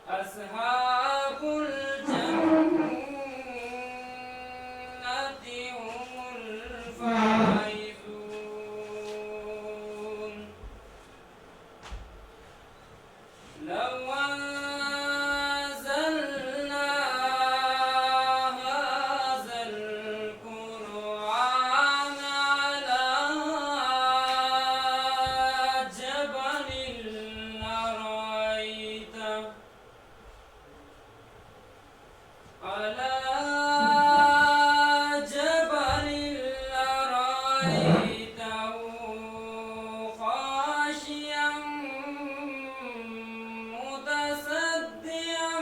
أصحاب الجنة هم الفائزون لو أنزلنا هذا القرآن على جبل لرأيته خاشعا متصدعا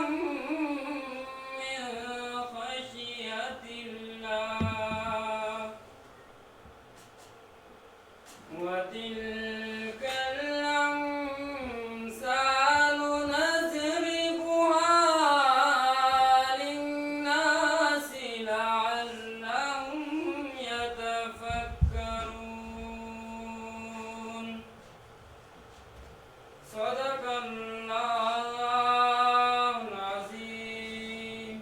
من خشية الله وتلك الأمثال نضربها للناس لعلهم يتفكرون صدق الله العظيم.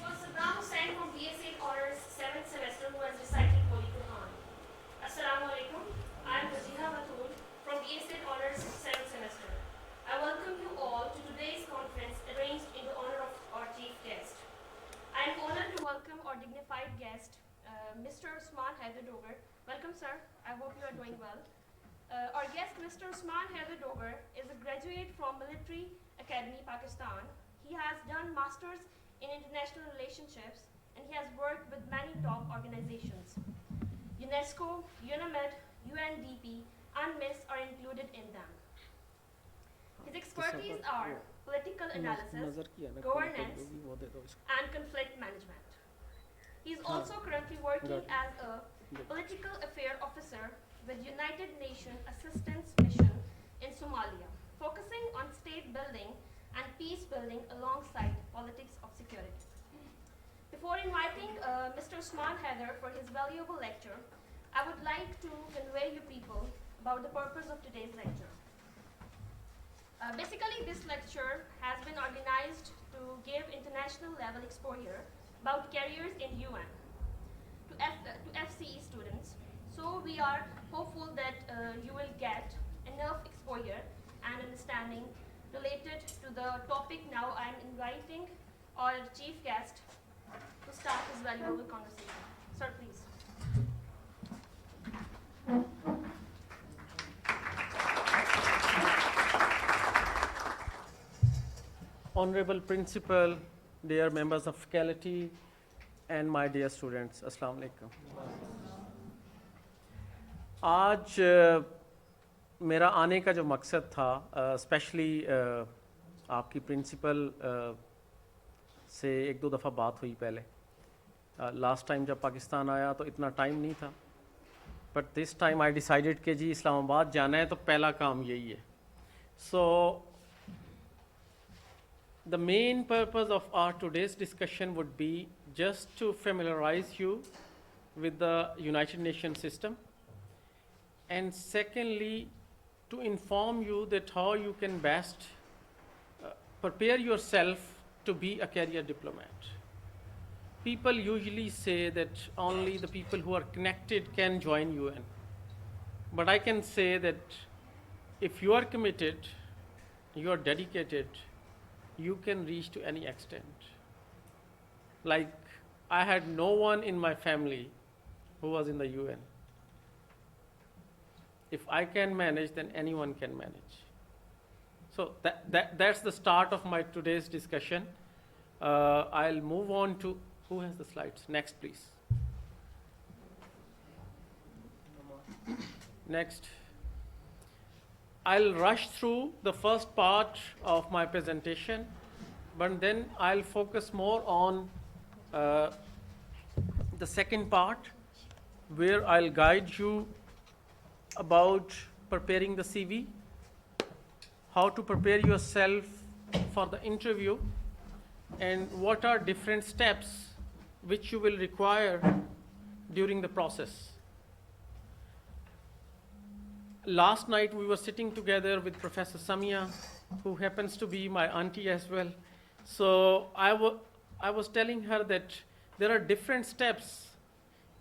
Was Saddam Hussein from BSc Honors 7th semester who has recited Holy Quran. Assalamu alaikum. I am Wajiha Mathur from BSc Honors 7th semester. I welcome you all to today's conference arranged in the honor of our chief guest. I am honored to welcome our dignified guest, Mr. Usman Haider Dogar. Welcome, sir. I hope you are doing well. Our guest, Mr. Usman Haider Dogar, is a graduate from Military Academy, Pakistan. He has done masters in international relationships and he has worked with many top organizations. UNESCO, UNAMED, UNDP, and MIS are included in them. His expertise are political analysis, governance, and conflict management. He is also currently working as a political affairs officer with United Nations Assistance Mission in Somalia, focusing on state building and peace building alongside politics of security. Before inviting Mr. Usman Haider for his valuable lecture, I would like to convey you people about the purpose of today's lecture. Basically, this lecture has been organized to give international level exposure about careers in UN to FCE students. So we are hopeful that you will get enough exposure and understanding related to the topic. Now I am inviting our chief guest to start his valuable conversation. Sir, please. Honorable Principal, dear members of faculty, and my dear students, Assalamu alaikum. آج میرا آنے کا جو مقصد تھا especially آپ کی principal سے ایک دو دفعہ بات ہوئی پہلے. لاسٹ ٹائم جب پاکستان آیا تو اتنا ٹائم نہیں تھا, but this time I decided کہ جی اسلام آباد جانا ہے تو پہلا کام یہی ہے. سو the main purpose of our today's discussion would be just to familiarize you with the United Nations system, and secondly to inform you that how you can best prepare yourself to be a career diplomat. People usually say that only the people who are connected can join UN, but I can say that if you are committed, you are dedicated, you can reach to any extent. Like, I had no one in my family who was in the UN. If I can manage, then anyone can manage. So that's the start of my today's discussion. I'll move on to, who has the slides? Next, please. Next. I'll rush through the first part of my presentation, but then I'll focus more on the second part, where I'll guide you about preparing the CV, how to prepare yourself for the interview, and what are different steps which you will require during the process. Last night we were sitting together with Professor Samia, who happens to be my auntie as well. So I was telling her that there are different steps.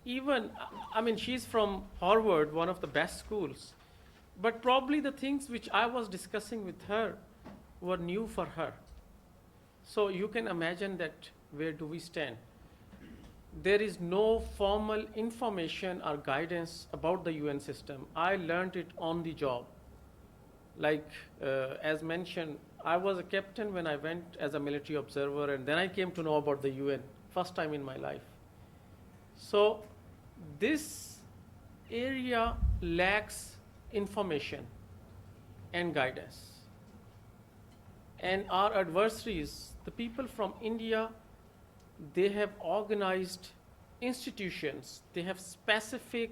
Even, I mean, she's from Harvard, one of the best schools, but probably the things which I was discussing with her were new for her. So you can imagine that where do we stand? There is no formal information or guidance about the UN system. I learned it on the job. Like, as mentioned, I was a captain when I went as a military observer, and then I came to know about the UN, first time in my life. So this area lacks information and guidance. And our adversaries, the people from India, they have organized institutions. They have specific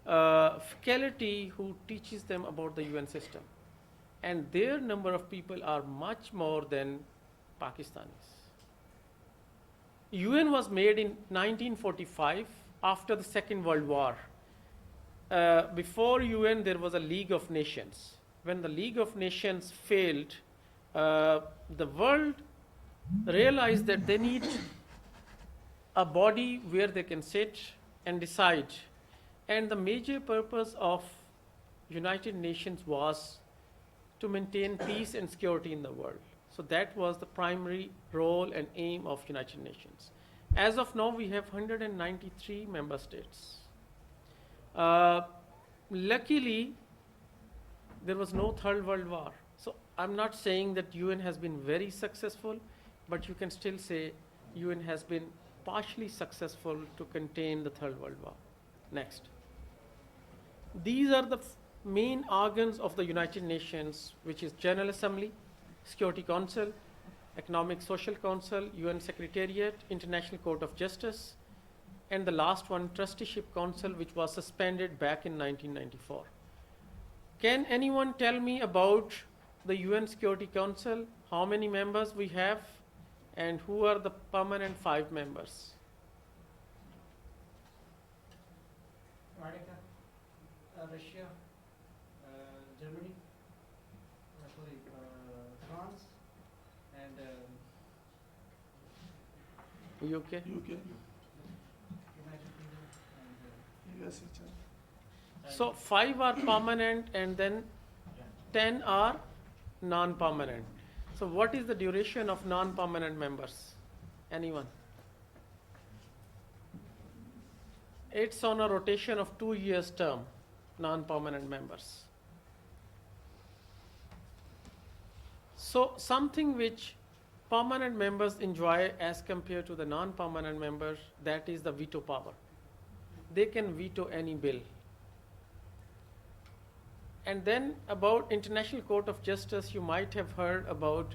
faculty who teaches them about the UN system. And their number of people are much more than Pakistanis. UN was made in 1945 after the Second World War. Before UN, there was a League of Nations. When the League of Nations failed, the world realized that they need a body where they can sit and decide. And the major purpose of United Nations was to maintain peace and security in the world. So that was the primary role and aim of United Nations. As of now, we have 193 member states. Luckily, there was no Third World War. So I'm not saying that UN has been very successful, but you can still say UN has been partially successful to contain the Third World War. Next. These are the main organs of the United Nations, which is General Assembly, Security Council, Economic Social Council, UN Secretariat, International Court of Justice, and the last one, Trusteeship Council, which was suspended back in 1994. Can anyone tell me about the UN Security Council, how many members we have, and who are the permanent 5 members? America, Russia, Germany, France, and UK? UK, United Kingdom, and USA, China. So 5 are permanent, and then 10 are non-permanent. So what is the duration of non-permanent members? Anyone? It's on a rotation of 2 years term, non-permanent members. So something which permanent members enjoy as compared to the non-permanent members, that is the veto power. They can veto any bill. And then about International Court of Justice, you might have heard about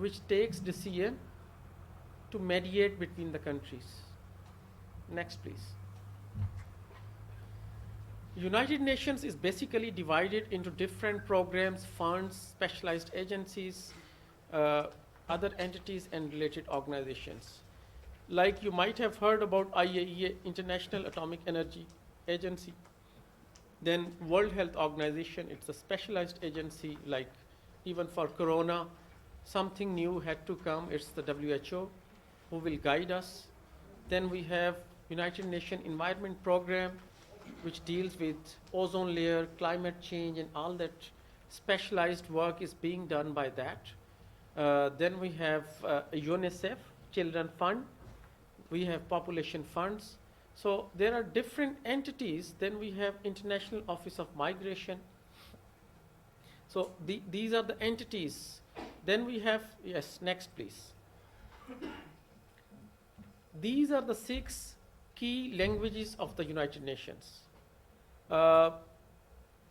which takes decision to mediate between the countries. Next, please. United Nations is basically divided into different programs, funds, specialized agencies, other entities and related organizations. Like you might have heard about IAEA, International Atomic Energy Agency. Then World Health Organization, it's a specialized agency, like even for Corona, something new had to come, it's the WHO. who will guide us. Then we have United Nations Environment Program, which deals with ozone layer, climate change, and all that specialized work is being done by that. Then we have UNICEF, Children Fund. We have population funds. So there are different entities. Then we have International Office of Migration. So these are the entities. Then we have, yes, next please. These are the 6 key languages of the United Nations.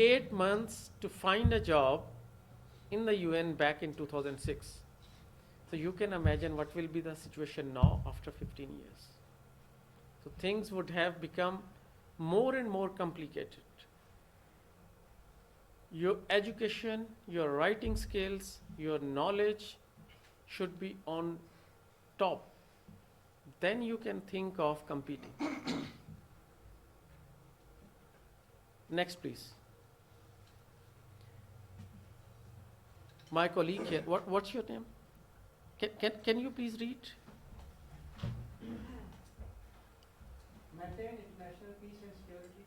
8 months to find a job in the UN back in 2006. So you can imagine what will be the situation now after 15 years. So things would have become more and more complicated. Your education, your writing skills, your knowledge should be on top. Then you can think of competing. Next, please. My colleague here, what's your name? Can you please read? maintain international peace and security,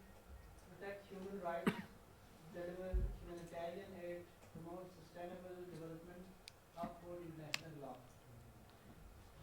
protect human rights, deliver humanitarian aid, promote sustainable development, uphold international law.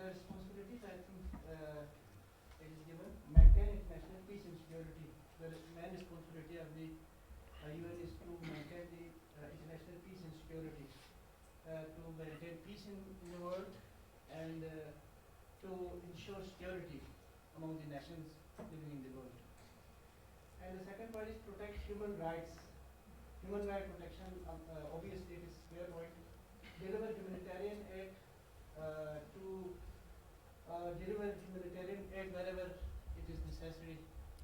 The responsibilities, I think, it is given. Maintain international peace and security. The main responsibility of the UN is to maintain the international peace and security, to maintain peace in the world, and to ensure security among the nations living in the world. And the second part is protect human rights. Human right protection, obviously it is clear point. Deliver humanitarian aid deliver humanitarian aid wherever it is necessary.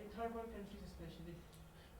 In third world countries especially.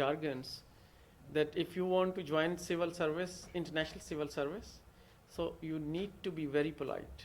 jargons that if you want to join civil service, international civil service, so you need to be very polite.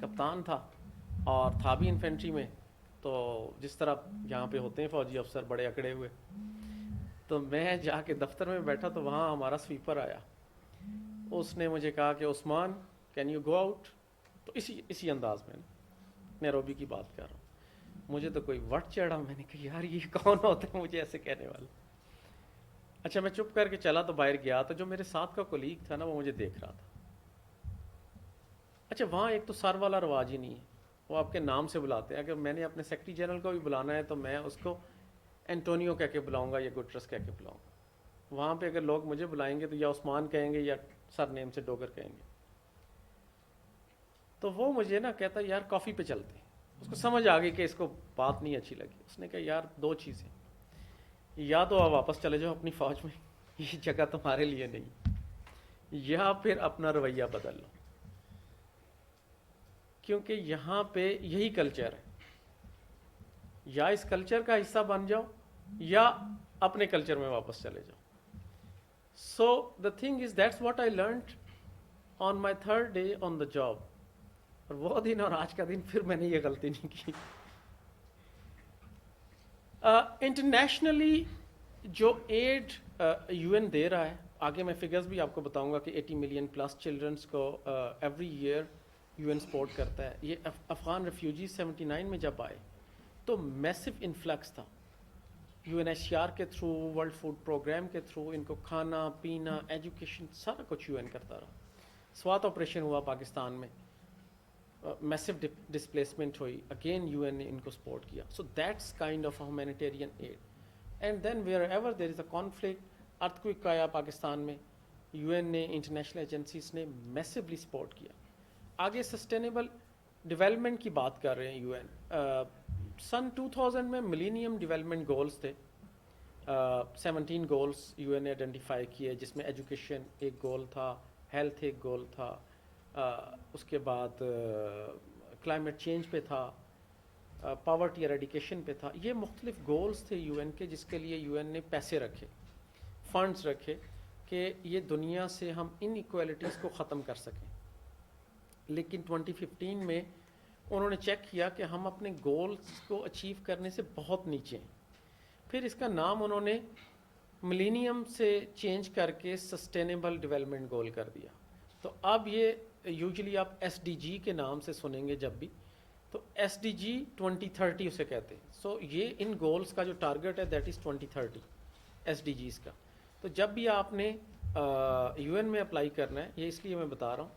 کپتان تھا اور تھا بھی infantry میں. تو جس طرح یہاں پہ ہوتے ہیں فوجی افسر بڑے اکڑے ہوئے, تو میں جا کے دفتر میں بیٹھا تو وہاں ہمارا سویپر آیا. اس نے مجھے کہا کہ عثمان کین یو گو آؤٹ. تو اسی انداز میں نیروبی کی بات کر رہا ہوں. مجھے تو کوئی وٹ چڑھا, میں نے کہا یار یہ کون ہوتا ہے مجھے ایسے کہنے والا. اچھا میں چپ کر کے چلا تو باہر گیا, تو جو میرے ساتھ کا کولیگ تھا نا وہ مجھے دیکھ رہا تھا. اچھا وہاں ایک تو سر والا رواج ہی نہیں ہے, وہ آپ کے نام سے بلاتے ہیں. اگر میں نے اپنے سیکرٹری جنرل کو بھی بلانا ہے تو میں اس کو اینٹونیو کہہ کے بلاؤں گا یا گٹرس کہہ کے بلاؤں گا. وہاں پہ اگر لوگ مجھے بلائیں گے تو یا عثمان کہیں گے یا سر نیم سے ڈوگر کہیں گے. تو وہ مجھے نا کہتا یار کافی پہ چلتے ہیں. اس کو سمجھ آ گئی کہ اس کو بات نہیں اچھی لگی. اس نے کہا یار دو چیزیں, یا تو آپ واپس چلے جاؤ اپنی فوج میں, یہ جگہ تمہارے لیے نہیں, یا پھر اپنا رویہ بدل لو, کیونکہ یہاں پہ یہی کلچر ہے. یا اس کلچر کا حصہ بن جاؤ یا اپنے کلچر میں واپس چلے جاؤ. So the thing is that's what I learned on my third day on the job. اور وہ دن اور آج کا دن پھر میں نے یہ غلطی نہیں کی. انٹرنیشنلی جو ایڈ یو این دے رہا ہے, آگے میں فگرز بھی آپ کو بتاؤں گا کہ 80 ملین پلس چلڈرنس کو every year U N support کرتا ہے. یہ افغان ریفیوجیز 79 میں جب آئے تو میسو انفلکس تھا. U N H C R کے تھرو, ورلڈ فوڈ پروگرام کے تھرو ان کو کھانا پینا ایجوکیشن سارا کچھ یو این کرتا رہا. سوات آپریشن ہوا پاکستان میں, میسو ڈسپلیسمنٹ ہوئی, اگین یو این نے ان کو سپورٹ کیا. So that's kind of humanitarian aid. And then wherever there is a conflict, earth آیا پاکستان میں, یو این نے انٹرنیشنل ایجنسیز نے میسولی سپورٹ کیا. آگے سسٹینیبل ڈیولپمنٹ کی بات کر رہے ہیں یو این. سن 2000 میں ملینیم ڈیولپمنٹ گولز تھے, 17 گولز یو این نے آئیڈینٹیفائی کیے, جس میں ایجوکیشن ایک گول تھا, ہیلتھ ایک گول تھا, اس کے بعد کلائمیٹ چینج پہ تھا, پاورٹی ایریڈیکیشن پہ تھا. یہ مختلف گولز تھے یو این کے, جس کے لیے یو این نے پیسے رکھے, فنڈز رکھے کہ یہ دنیا سے ہم ان ایکویلٹیز کو ختم کر سکیں. لیکن 2015 میں انہوں نے چیک کیا کہ ہم اپنے گولز کو اچیو کرنے سے بہت نیچے ہیں. پھر اس کا نام انہوں نے ملینیم سے چینج کر کے سسٹینیبل ڈیولپمنٹ گول کر دیا. تو اب یہ یوزلی آپ ایس ڈی جی کے نام سے سنیں گے جب بھی, تو ایس ڈی جی 2030 اسے کہتے ہیں. سو یہ ان گولز کا جو ٹارگٹ ہے that is 2030 S D Gs کا. تو جب بھی آپ نے یو این میں اپلائی کرنا ہے, یہ اس لیے میں بتا رہا ہوں,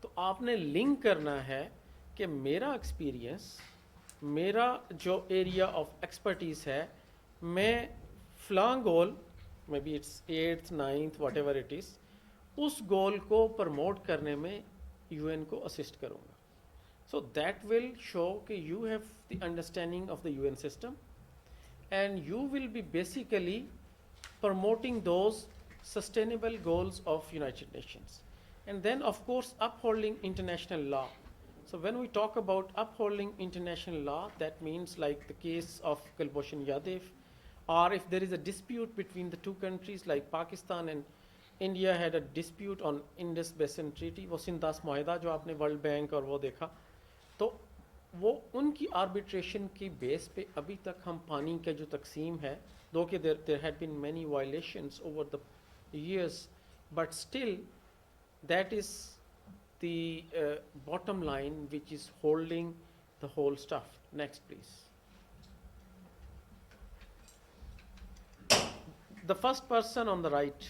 تو آپ نے لنک کرنا ہے کہ میرا ایکسپیرینس, میرا جو ایریا آف ایکسپرٹیز ہے, میں فلاں goal maybe it's 8th 9th whatever it is, اس گول کو پروموٹ کرنے میں یو این کو اسسٹ کروں گا. سو دیٹ ول شو کہ you have the understanding of the U N system and you will be basically promoting those sustainable goals of United Nations. And then of course upholding international law. So when we talk about upholding international law, that means like the case of Kulbhushan Yadav, or if there is a dispute between the two countries like Pakistan and India had a dispute on Indus Basin Treaty, وہ سنداس معاہدہ جو آپ نے world bank اور وہ دیکھا, تو وہ ان کی آربیٹریشن کی بیس پہ ابھی تک ہم پانی کا جو تقسیم ہے, though there had been many violations over the years, but still that is the bottom line which is holding the whole stuff. Next please. The first person on the right,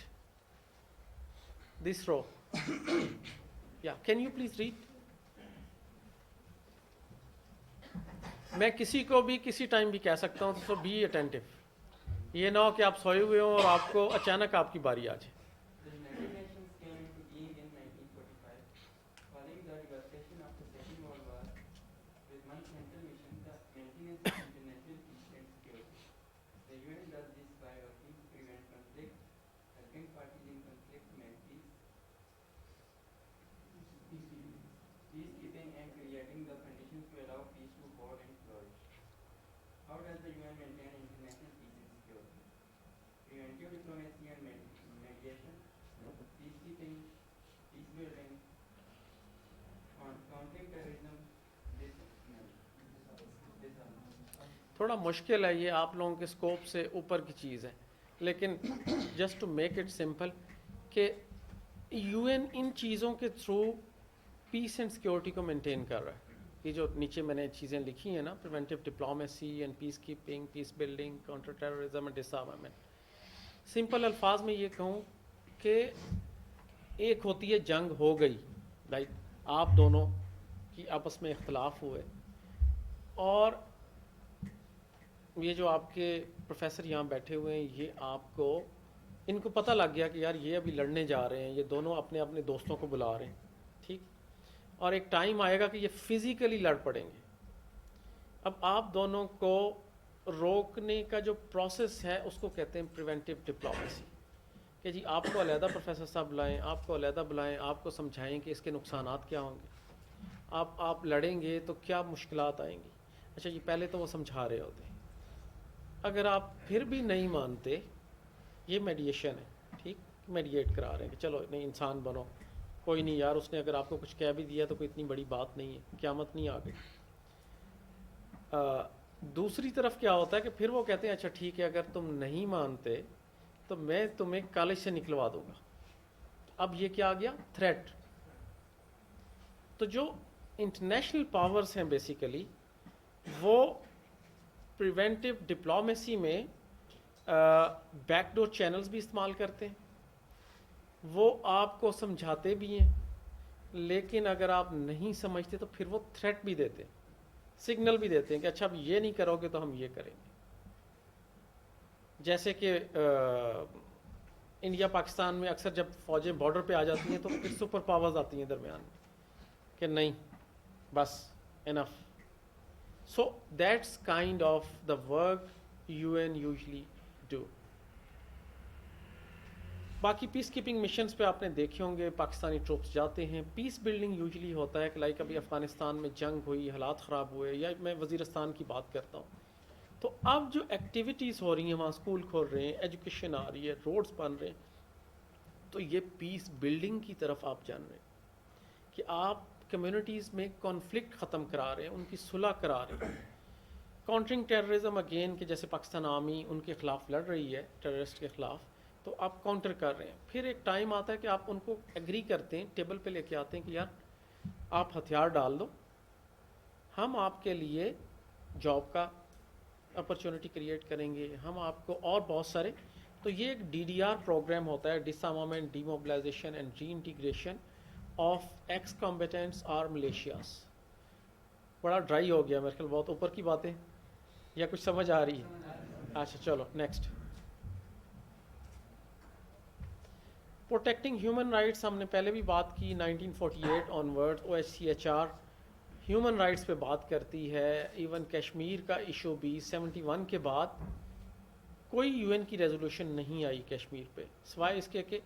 this row. Yeah, can you please read? میں کسی کو بھی کسی time بھی کہہ سکتا ہوں, تو بی اٹینٹو. یہ نہ ہو کہ آپ سوئے ہوئے ہوں اور آپ کو اچانک آپ کی باری آ جائے. The United Nations came into being in 1945, following the devastation of the Second World War, with one central mission, the maintenance of international peace and security. The UN does this by working to prevent conflict, helping parties in conflict make peace, peacekeeping and creating the conditions to allow peace to hold and flourish. How does the UN maintain international peace and security? Preventive diplomacy and mediation, peacekeeping, peace building, countering terrorism, تھوڑا مشکل ہے یہ، آپ لوگوں کے scope سے اوپر کی چیز ہے، لیکن just to make it simple کہ یو این ان چیزوں کے تھرو پیس اینڈ سیکورٹی کو مینٹین کر رہا ہے. یہ جو نیچے میں نے چیزیں لکھی ہیں نا، preventive diplomacy and peacekeeping, peacebuilding, counter terrorism and disarmament. سمپل الفاظ میں یہ کہوں کہ ایک ہوتی ہے جنگ ہو گئی، لائک آپ دونوں کی آپس میں اختلاف ہوئے، اور یہ جو آپ کے پروفیسر یہاں بیٹھے ہوئے ہیں، یہ آپ کو ان کو پتہ لگ گیا کہ یار یہ ابھی لڑنے جا رہے ہیں، یہ دونوں اپنے اپنے دوستوں کو بلا رہے ہیں، ٹھیک، اور ایک ٹائم آئے گا کہ یہ فزیکلی لڑ پڑیں گے. اب آپ دونوں کو روکنے کا جو پروسیس ہے اس کو کہتے ہیں پریونٹیو ڈپلومیسی، کہ جی آپ کو علیحدہ پروفیسر صاحب بلائیں، آپ کو علیحدہ بلائیں، آپ کو سمجھائیں کہ اس کے نقصانات کیا ہوں گے، آپ لڑیں گے تو کیا مشکلات آئیں گی. اچھا جی، پہلے تو وہ سمجھا رہے ہوتے ہیں. اگر آپ پھر بھی نہیں مانتے، یہ میڈیشن ہے، ٹھیک، میڈییٹ کرا رہے ہیں کہ چلو نہیں انسان بنو، کوئی نہیں یار، اس نے اگر آپ کو کچھ کہہ بھی دیا تو کوئی اتنی بڑی بات نہیں ہے، قیامت نہیں آ گئی. دوسری طرف کیا ہوتا ہے کہ پھر وہ کہتے ہیں اچھا ٹھیک ہے، اگر تم نہیں مانتے تو میں تمہیں کالج سے نکلوا دوں گا. اب یہ کیا آ گیا؟ تھریٹ. تو جو انٹرنیشنل پاورز ہیں بیسیکلی وہ پریونٹیو ڈپلومیسی میں بیک ڈور چینلز بھی استعمال کرتے ہیں. وہ آپ کو سمجھاتے بھی ہیں، لیکن اگر آپ نہیں سمجھتے تو پھر وہ تھریٹ بھی دیتے ہیں، سگنل بھی دیتے ہیں کہ اچھا اب یہ نہیں کرو گے تو ہم یہ کریں گے. جیسے کہ انڈیا پاکستان میں اکثر جب فوجیں بارڈر پہ آ جاتی ہیں تو پھر سپر پاورز آتی ہیں درمیان میں کہ نہیں بس enough. So that's kind of the work U N usually do. باقی پیس کیپنگ مشنز پہ آپ نے دیکھے ہوں گے پاکستانی ٹروپس جاتے ہیں. پیس بلڈنگ یوزلی ہوتا ہے کہ لائک ابھی افغانستان میں جنگ ہوئی، حالات خراب ہوئے، یا میں وزیرستان کی بات کرتا ہوں، تو اب جو ایکٹیویٹیز ہو رہی ہیں وہاں اسکول کھول رہے ہیں، ایجوکیشن آ رہی ہے، روڈز بن رہے ہیں، تو یہ پیس بلڈنگ کی طرف آپ جان رہے ہیں کہ آپ کمیونٹیز میں کانفلکٹ ختم کرا رہے ہیں، ان کی صلح کرا رہے ہیں. کاؤنٹرنگ ٹیررزم اگین کہ جیسے پاکستان آرمی ان کے خلاف لڑ رہی ہے، ٹیررسٹ کے خلاف، تو آپ کاؤنٹر کر رہے ہیں. پھر ایک ٹائم آتا ہے کہ آپ ان کو ایگری کرتے ہیں، ٹیبل پہ لے کے آتے ہیں کہ یار آپ ہتھیار ڈال دو، ہم آپ کے لیے جاب کا اپرچونٹی کریٹ کریں گے، ہم آپ کو اور بہت سارے. تو یہ ایک ڈی ڈی آر پروگرام ہوتا ہے، disarmament, demobilization and reintegration of ex combatants or militias. بڑا ڈرائی ہو گیا میرے خیال، بہت اوپر کی باتیں، یا کچھ سمجھ آ رہی ہے؟ اچھا چلو نیکسٹ. پروٹیکٹنگ ہیومن رائٹس ہم نے پہلے بھی بات کی، 1948 آن ورڈ OHCHR ہیومن رائٹس پہ بات کرتی ہے. ایون کشمیر کا ایشو بھی 71 کے بعد کوئی یو این کی ریزولوشن نہیں آئی کشمیر پہ، سوائے اس کے کہ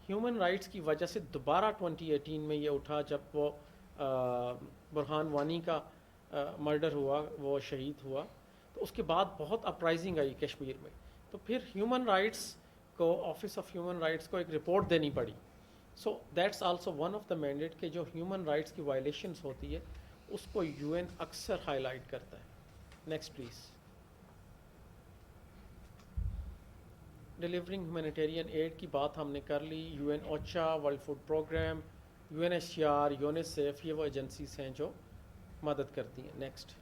ہیومن رائٹس کی وجہ سے دوبارہ 2018 میں یہ اٹھا جب وہ برہان وانی کا مرڈر ہوا، وہ شہید ہوا، تو اس کے بعد بہت اپرائزنگ آئی کشمیر میں. تو پھر ہیومن رائٹس کو، آفس آف ہیومن رائٹس کو ایک رپورٹ دینی پڑی. So that's also one of the mandate کہ جو ہیومن رائٹس کی وائلیشنس ہوتی ہے اس کو یو این اکثر ہائی لائٹ کرتا ہے. Next please. Delivering humanitarian aid کی بات ہم نے کر لی. U N OCHA, World Food Programme, UNHCR، UNICEF, یہ وہ ایجنسیز ہیں جو مدد کرتی ہیں. نیکسٹ.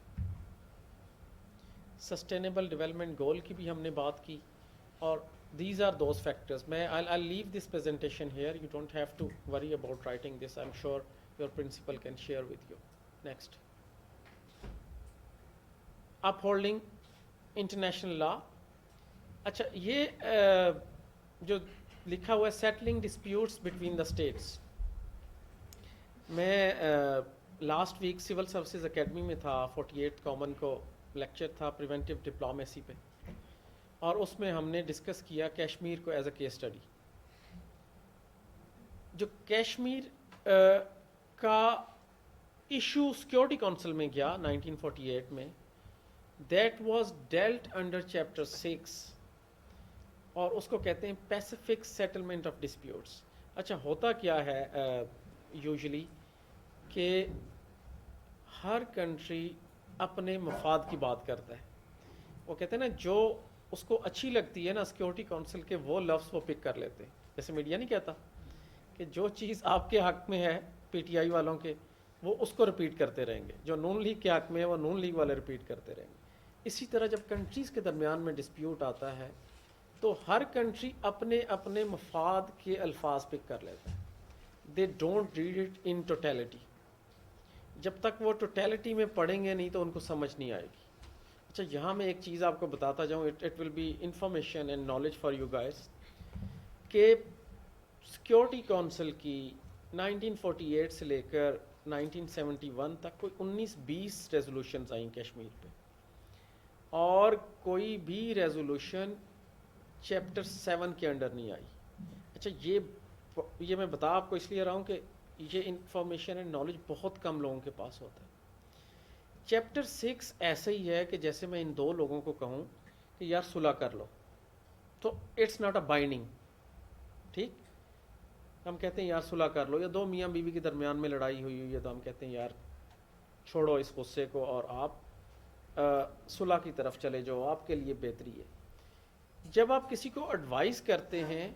سسٹینیبل ڈیولپمنٹ گول کی بھی ہم نے بات کی، اور دیز آر دوز فیکٹرز. میں I'll leave this presentation here. You don't have to worry about writing this. I'm sure your principal can share with you. Next. Upholding international law. اچھا یہ جو لکھا ہوا ہے settling disputes between the states, میں last week civil services academy میں تھا، 48 common کو لیکچر تھا پریونٹیو ڈپلومیسی پہ، اور اس میں ہم نے ڈسکس کیا کشمیر کو ایز اے کیس اسٹڈی. جو کشمیر کا ایشو سیکورٹی کونسل میں گیا 1948 میں، that was dealt under chapter 6، اور اس کو کہتے ہیں پیسیفک سیٹلمنٹ آف ڈسپیوٹس. اچھا ہوتا کیا ہے یوزلی کہ ہر کنٹری اپنے مفاد کی بات کرتا ہے. وہ کہتے ہیں نا جو اس کو اچھی لگتی ہے نا سیکورٹی کونسل کے وہ لفظ وہ پک کر لیتے ہیں. جیسے میڈیا نہیں کہتا کہ جو چیز آپ کے حق میں ہے پی ٹی آئی والوں کے وہ اس کو رپیٹ کرتے رہیں گے, جو نون لیگ کے حق میں ہے وہ نون لیگ والے رپیٹ کرتے رہیں گے. اسی طرح جب کنٹریز کے درمیان میں ڈسپیوٹ آتا ہے تو ہر کنٹری اپنے اپنے مفاد کے الفاظ پک کر لیتا ہے. They don't read it in totality. جب تک وہ ٹوٹیلٹی میں پڑھیں گے نہیں تو ان کو سمجھ نہیں آئے گی. اچھا یہاں میں ایک چیز آپ کو بتاتا جاؤں, it will be information and knowledge for you guys, کہ سیکورٹی کونسل کی 1948 سے لے کر 1971 تک کوئی 19-20 ریزولوشنز آئیں کشمیر پہ, اور کوئی بھی ریزولوشن چیپٹر 7 کے انڈر نہیں آئی. اچھا یہ میں بتا آپ کو اس لیے رہا ہوں کہ یہ انفارمیشن اینڈ نالج بہت کم لوگوں کے پاس ہوتا ہے. چیپٹر 6 ایسے ہی ہے کہ جیسے میں ان دو لوگوں کو کہوں کہ یار صلح کر لو, تو اٹس ناٹ اے بائنڈنگ. ٹھیک, ہم کہتے ہیں یار صلح کر لو, یا دو میاں بیوی کے درمیان میں لڑائی ہوئی ہے تو ہم کہتے ہیں یار چھوڑو اس غصے کو اور آپ صلح کی طرف چلے جاؤ, آپ کے لیے بہتری ہے. جب آپ کسی کو ایڈوائز کرتے ہیں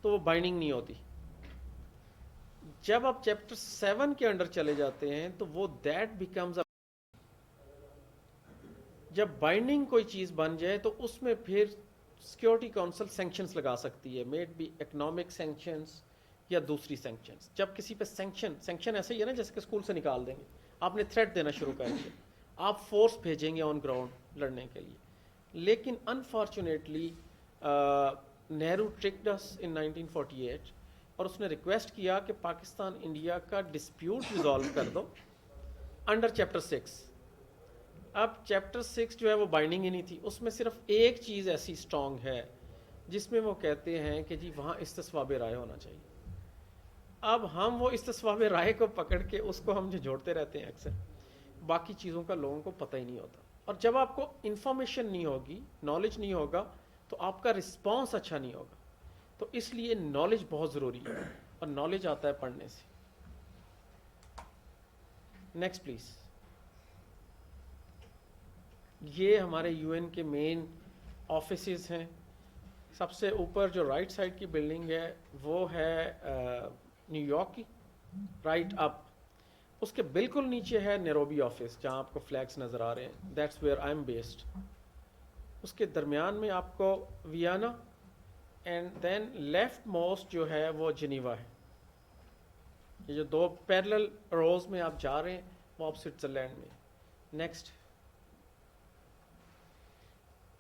تو وہ بائنڈنگ نہیں ہوتی. جب آپ چیپٹر 7 کے انڈر چلے جاتے ہیں تو وہ دیٹ بیکمز. جب بائنڈنگ کوئی چیز بن جائے تو اس میں پھر سیکورٹی کونسل سینکشنز لگا سکتی ہے, میٹ بی اکنامک سینکشنز یا دوسری سینکشنز. جب کسی پہ سینکشن ایسے ہی ہے نا جیسے کہ اسکول سے نکال دیں گے, آپ نے تھریٹ دینا شروع کر دیا, آپ فورس بھیجیں گے آن گراؤنڈ لڑنے کے لیے. لیکن انفارچونیٹلی نہرو ٹرکڈ اس ان 1948 اور اس نے ریکویسٹ کیا کہ پاکستان انڈیا کا ڈسپیوٹ ریزالو کر دو انڈر چیپٹر 6. اب چیپٹر 6 جو ہے وہ بائنڈنگ ہی نہیں تھی, اس میں صرف ایک چیز ایسی اسٹرانگ ہے جس میں وہ کہتے ہیں کہ جی وہاں استصواب رائے ہونا چاہیے. اب ہم وہ استصواب رائے کو پکڑ کے اس کو ہم جو جوڑتے رہتے ہیں اکثر, باقی چیزوں کا لوگوں کو پتہ ہی نہیں ہوتا. اور جب آپ کو انفارمیشن نہیں ہوگی, نالج نہیں ہوگا, تو آپ کا رسپانس اچھا نہیں ہوگا. تو اس لیے نالج بہت ضروری ہے, اور نالج آتا ہے پڑھنے سے. Next please. یہ ہمارے یو این کے مین آفیسز ہیں. سب سے اوپر جو رائٹ سائڈ کی بلڈنگ ہے وہ ہے نیو یارک کی, رائٹ اپ. اس کے بالکل نیچے ہے نیروبی آفس جہاں آپ کو فلیگس نظر آ رہے ہیں, that's where I am based. اس کے درمیان میں آپ کو Vienna, and then left most جو ہے وہ جنیوا ہے. یہ جو دو پیرلل روز میں آپ جا رہے ہیں وہ آپ سوئٹزرلینڈ میں. نیکسٹ.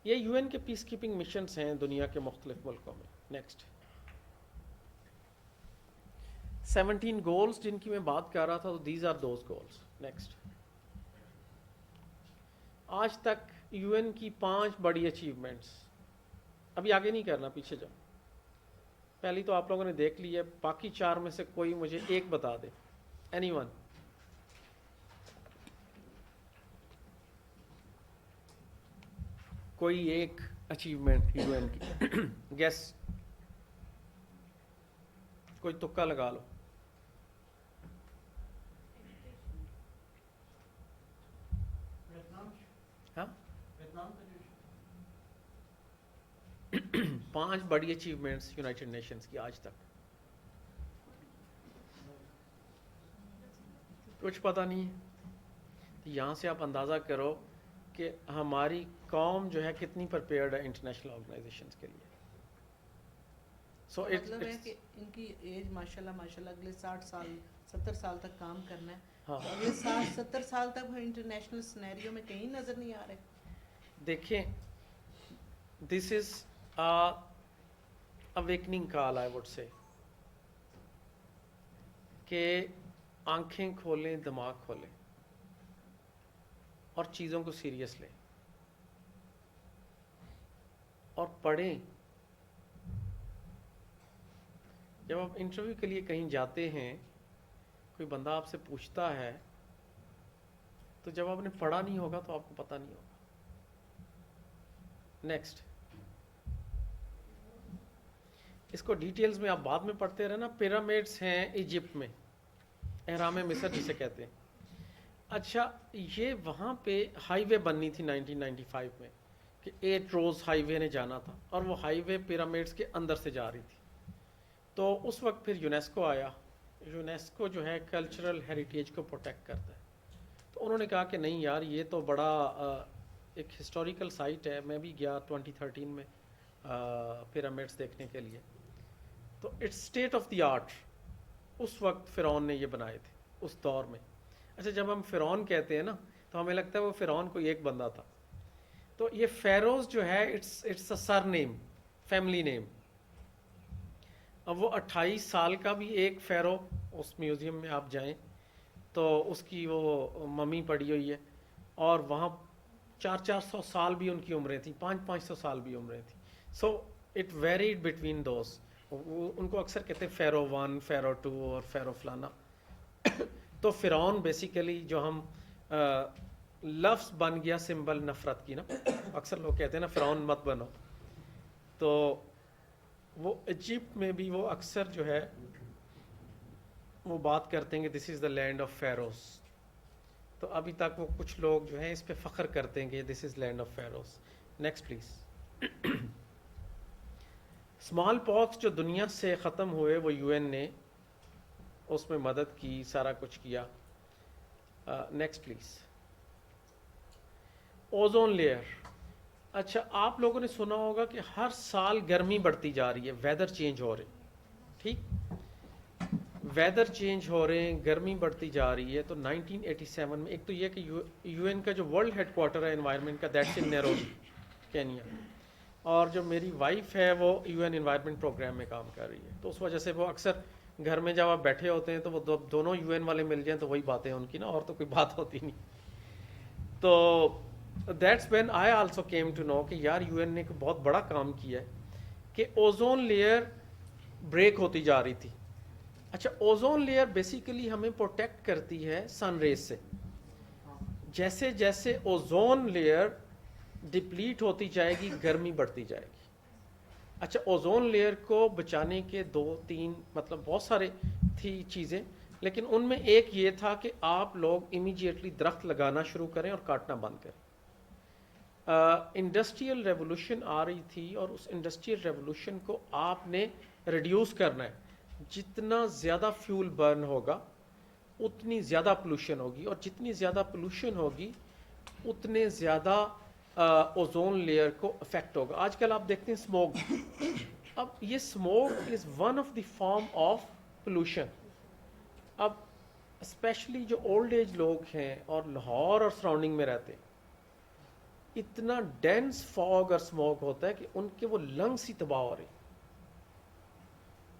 یہ یو این کے پیس کیپنگ مشنز ہیں دنیا کے مختلف ملکوں میں. نیکسٹ. 17 گولز جن کی میں بات کر رہا تھا, تو these are those goals. Next. آج تک یو این کی 5 بڑی اچیومنٹس, ابھی آگے نہیں کرنا, پیچھے جاؤ. پہلی تو آپ لوگوں نے دیکھ لی ہے, باقی 4 میں سے کوئی مجھے ایک بتا دے. Any one. کوئی ایک اچیومنٹ یو این کی گیس, کوئی تکا لگا لو. ہاں 5 بڑی اچیومنٹس یونائٹڈ نیشنز کی آج تک. کچھ پتہ نہیں ہے. یہاں سے آپ اندازہ کرو کہ ہماری قوم جو ہے کتنی پریپیئرڈ ہے انٹرنیشنل آرگنائزیشنز کے لیے. سو مطلب ہے کہ ان کی ایج ماشاءاللہ اگلے 60 سال 70 سال تک کام کرنا ہے. ہاں اگلے 60-70 سال تک وہ انٹرنیشنل سینیریو میں کہیں نظر نہیں آ رہے. دیکھیں, دس از awakening call I would say, کہ آنکھیں کھولیں, دماغ کھولیں اور چیزوں کو سیریس لیں اور پڑھیں. جب آپ انٹرویو کے لیے کہیں جاتے ہیں, کوئی بندہ آپ سے پوچھتا ہے, تو جب آپ نے پڑھا نہیں ہوگا تو آپ کو پتہ نہیں ہوگا. نیکسٹ. اس کو ڈیٹیلز میں آپ بعد میں پڑھتے رہنا. پیرامڈس ہیں ایجپٹ میں, اہرام مصر جسے کہتے ہیں. اچھا, یہ وہاں پہ ہائی وے بننی تھی 1995 میں, کہ 8 روز ہائی وے نے جانا تھا اور وہ ہائی وے پیرامڈس کے اندر سے جا رہی تھی. تو اس وقت پھر یونیسکو آیا. یونیسکو جو ہے کلچرل ہیریٹیج کو پروٹیکٹ کرتا ہے. تو انہوں نے کہا کہ نہیں یار یہ تو بڑا ایک ہسٹوریکل سائٹ ہے. میں بھی گیا 2013 میں پیرامڈس دیکھنے کے لیے. تو it's state of the art. اس وقت فرعون نے یہ بنائے تھے اس دور میں. اچھا جب ہم فرعون کہتے ہیں نا تو ہمیں لگتا ہے وہ فرعون کوئی ایک بندہ تھا. تو یہ فیروز جو ہے it's a sir name, family name. اب وہ 28 سال کا بھی ایک فیرو, اس میوزیم میں آپ جائیں تو اس کی وہ ممی پڑی ہوئی ہے, اور وہاں 400 سال بھی ان کی عمریں تھیں, 500 سال بھی عمریں تھیں. So it varied between those. ان کو اکثر کہتے ہیں فیرو 1, فیرو 2 اور فیرو فلانا. تو فرعون بیسیکلی جو ہم لفظ بن گیا سمبل نفرت کی نا. اکثر لوگ کہتے ہیں نا فرعون مت بنو. تو وہ ایجپٹ میں بھی وہ اکثر جو ہے وہ بات کرتے ہیں کہ this is the land of Feroz. تو ابھی تک وہ کچھ لوگ جو ہیں اس پہ فخر کرتے ہیں کہ this is land of pharaohs. Next please. Smallpox جو دنیا سے ختم ہوئے وہ یو این نے اس میں مدد کی, سارا کچھ کیا. Next please. Ozone layer. اچھا آپ لوگوں نے سنا ہوگا کہ ہر سال گرمی بڑھتی جا رہی ہے, ویدر چینج ہو رہے ہیں. ٹھیک, ویدر چینج ہو رہے ہیں, گرمی بڑھتی جا رہی ہے. تو 1987 میں ایک تو یہ کہ یو این کا جو ورلڈ ہیڈ کوارٹر ہے انوائرمنٹ کا دیٹس ان نیروبی, کینیا. اور جو میری وائف ہے وہ یو این انوائرمنٹ پروگرام میں کام کر رہی ہے. تو اس وجہ سے وہ اکثر گھر میں جب آپ بیٹھے ہوتے ہیں تو وہ دونوں یو این والے مل جائیں تو وہی باتیں ہیں ان کی نا, اور تو کوئی بات ہوتی نہیں. تو that's when I also came to know کہ یار یو این نے ایک بہت بڑا کام کیا ہے کہ اوزون لیئر بریک ہوتی جا رہی تھی. اچھا اوزون لیئر بیسیکلی ہمیں پروٹیکٹ کرتی ہے سن ریز سے. جیسے جیسے اوزون لیئر ڈپلیٹ ہوتی جائے گی گرمی بڑھتی جائے گی. اچھا اوزون لیئر کو بچانے کے 2-3 مطلب بہت سارے تھی چیزیں, لیکن ان میں ایک یہ تھا کہ آپ لوگ امیجیٹلی درخت لگانا شروع کریں اور کاٹنا بند کریں. انڈسٹریل ریولوشن آ رہی تھی اور اس انڈسٹریل ریولوشن کو آپ نے ریڈیوس کرنا ہے. جتنا زیادہ فیول برن ہوگا اتنی زیادہ پولوشن ہوگی, اور جتنی زیادہ پولوشن ہوگی اتنے زیادہ اوزون لیئر کو افیکٹ ہوگا. آج کل آپ دیکھتے ہیں اسموک. اب یہ smoke is one of the form of pollution. اب اسپیشلی جو اولڈ ایج لوگ ہیں اور لاہور اور سراؤنڈنگ میں رہتے ہیں, اتنا ڈینس فاگ اور اسموک ہوتا ہے کہ ان کے وہ لنگس ہی تباہ ہو رہے ہیں.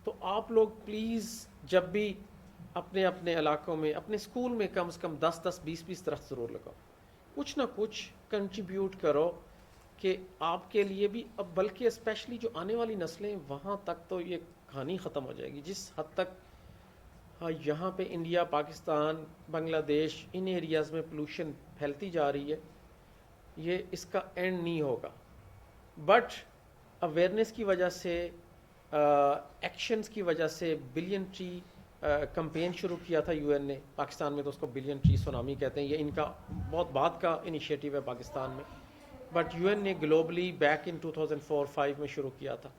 تو آپ لوگ پلیز جب بھی اپنے اپنے علاقوں میں, اپنے اسکول میں کم سے کم 10-20 درخت ضرور لگاؤ. کچھ نہ کچھ کنٹریبیوٹ کرو کہ آپ کے لیے بھی, اب بلکہ اسپیشلی جو آنے والی نسلیں وہاں تک تو یہ کہانی ختم ہو جائے گی. جس حد تک یہاں پہ انڈیا, پاکستان, بنگلہ دیش ان ایریاز میں پولوشن پھیلتی جا رہی ہے, یہ اس کا اینڈ نہیں ہوگا. بٹ اویئرنیس کی وجہ سے, ایکشنز کی وجہ سے, بلین ٹری کمپین شروع کیا تھا یو این نے. پاکستان میں تو اس کو بلین ٹری سونامی کہتے ہیں, یہ ان کا بہت بعد کا انیشیٹو ہے پاکستان میں. بٹ یو این نے گلوبلی بیک ان 2004-5 میں شروع کیا تھا.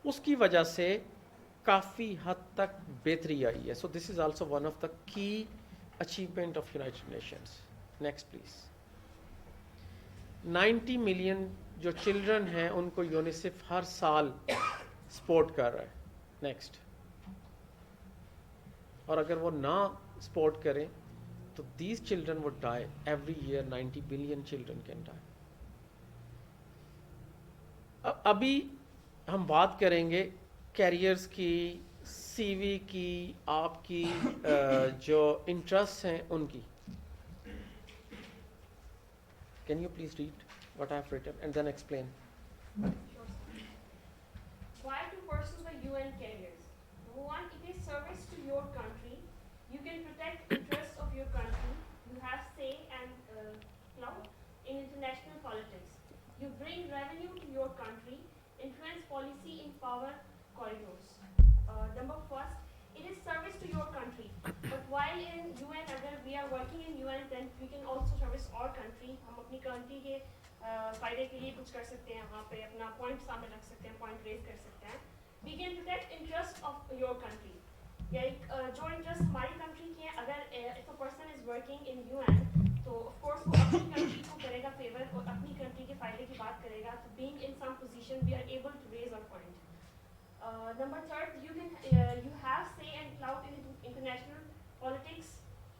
اس کی وجہ سے کافی حد تک بہتری آئی ہے. So this is also one of the key achievement of United Nations. Next please. 90 million جو چلڈرن ہیں ان کو یونیسیف ہر سال سپورٹ کر رہا ہے. نیکسٹ. اور اگر وہ نہ سپورٹ کریں تو these children would die every year. 90 billion children can die. ابھی ہم بات کریں گے کیریئرز کی, سی وی کی, آپ کی جو انٹرسٹ ہیں ان کی. Can you please read what I have written and then explain? Why do persons by UN carriers? One, it is service to your country. You can protect interests of your country. You have say and clout in international politics. You bring revenue to your country. Influence policy in power corridors. Number first, it is service to your country. But while in UN, agar we are working in UN, then we can also service our country. ہم اپنی country کے فائدے کے لیے کچھ کر سکتے ہیں, وہاں پہ اپنا پوائنٹ سامنے رکھ سکتے ہیں, پوائنٹ ریز کر سکتے ہیں. We can protect interest of your country, like جو انٹرسٹ ہماری کنٹری کے ہیں. اگر if a person is working in UN تو آف کورس وہ اپنی کنٹری کو کرے گا فیور اور اپنی کنٹری کے فائدے کی بات کرے گا. تو being in some position we are able to raise our point. Number third, you have say and clout in international politics.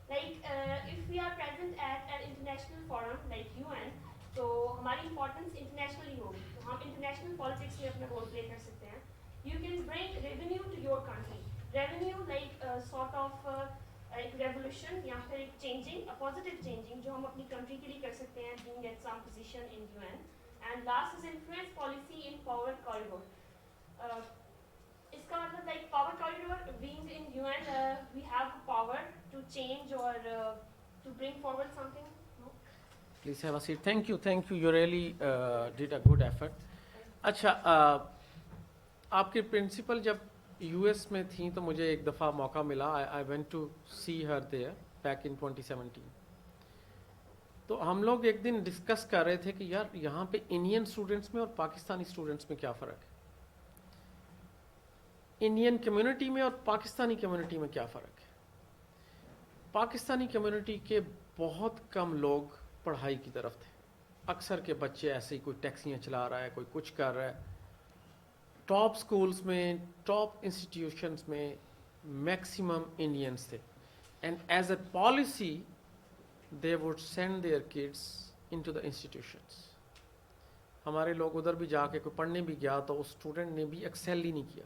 Like if we are present at an international forum like UN, تو ہماری importance internationally ہوگی, تو ہم international politics میں اپنا role play کر سکتے ہیں. You can bring revenue to your country. Revenue like sort of ایک ریولیوشن یا پھر ایک چینجنگ, پازیٹیو چینجنگ جو ہم اپنی کنٹری کے لیے کر سکتے ہیں being at some position in UN. And last is influence policy in power corridor. اس کا مطلب like power corridor being in UN we have power to change or to bring forward something. No? Please have a seat. Thank you. You really did a good effort. اچھا, آپ کی principal جب US میں تھیں تو مجھے ایک دفعہ موقع ملا. I went to see her there back in 2017. تو ہم لوگ ایک دن ڈسکس کر رہے تھے کہ یار یہاں پہ انڈین اسٹوڈنٹس میں اور پاکستانی اسٹوڈنٹس میں کیا فرق ہے, انڈین کمیونٹی میں اور پاکستانی کمیونٹی میں کیا فرق ہے. پاکستانی کمیونٹی کے بہت کم لوگ پڑھائی کی طرف تھے. اکثر کے بچے ایسے ہی کوئی ٹیکسیاں چلا رہا ہے, کوئی کچھ کر رہا ہے. ٹاپ سکولز میں, ٹاپ انسٹیٹیوشنز میں میکسیمم انڈینس تھے. And as a policy they would send their kids into the institutions. ہمارے لوگ ادھر بھی جا کے کوئی پڑھنے بھی گیا تو اس اسٹوڈنٹ نے بھی ایکسیل ہی نہیں کیا.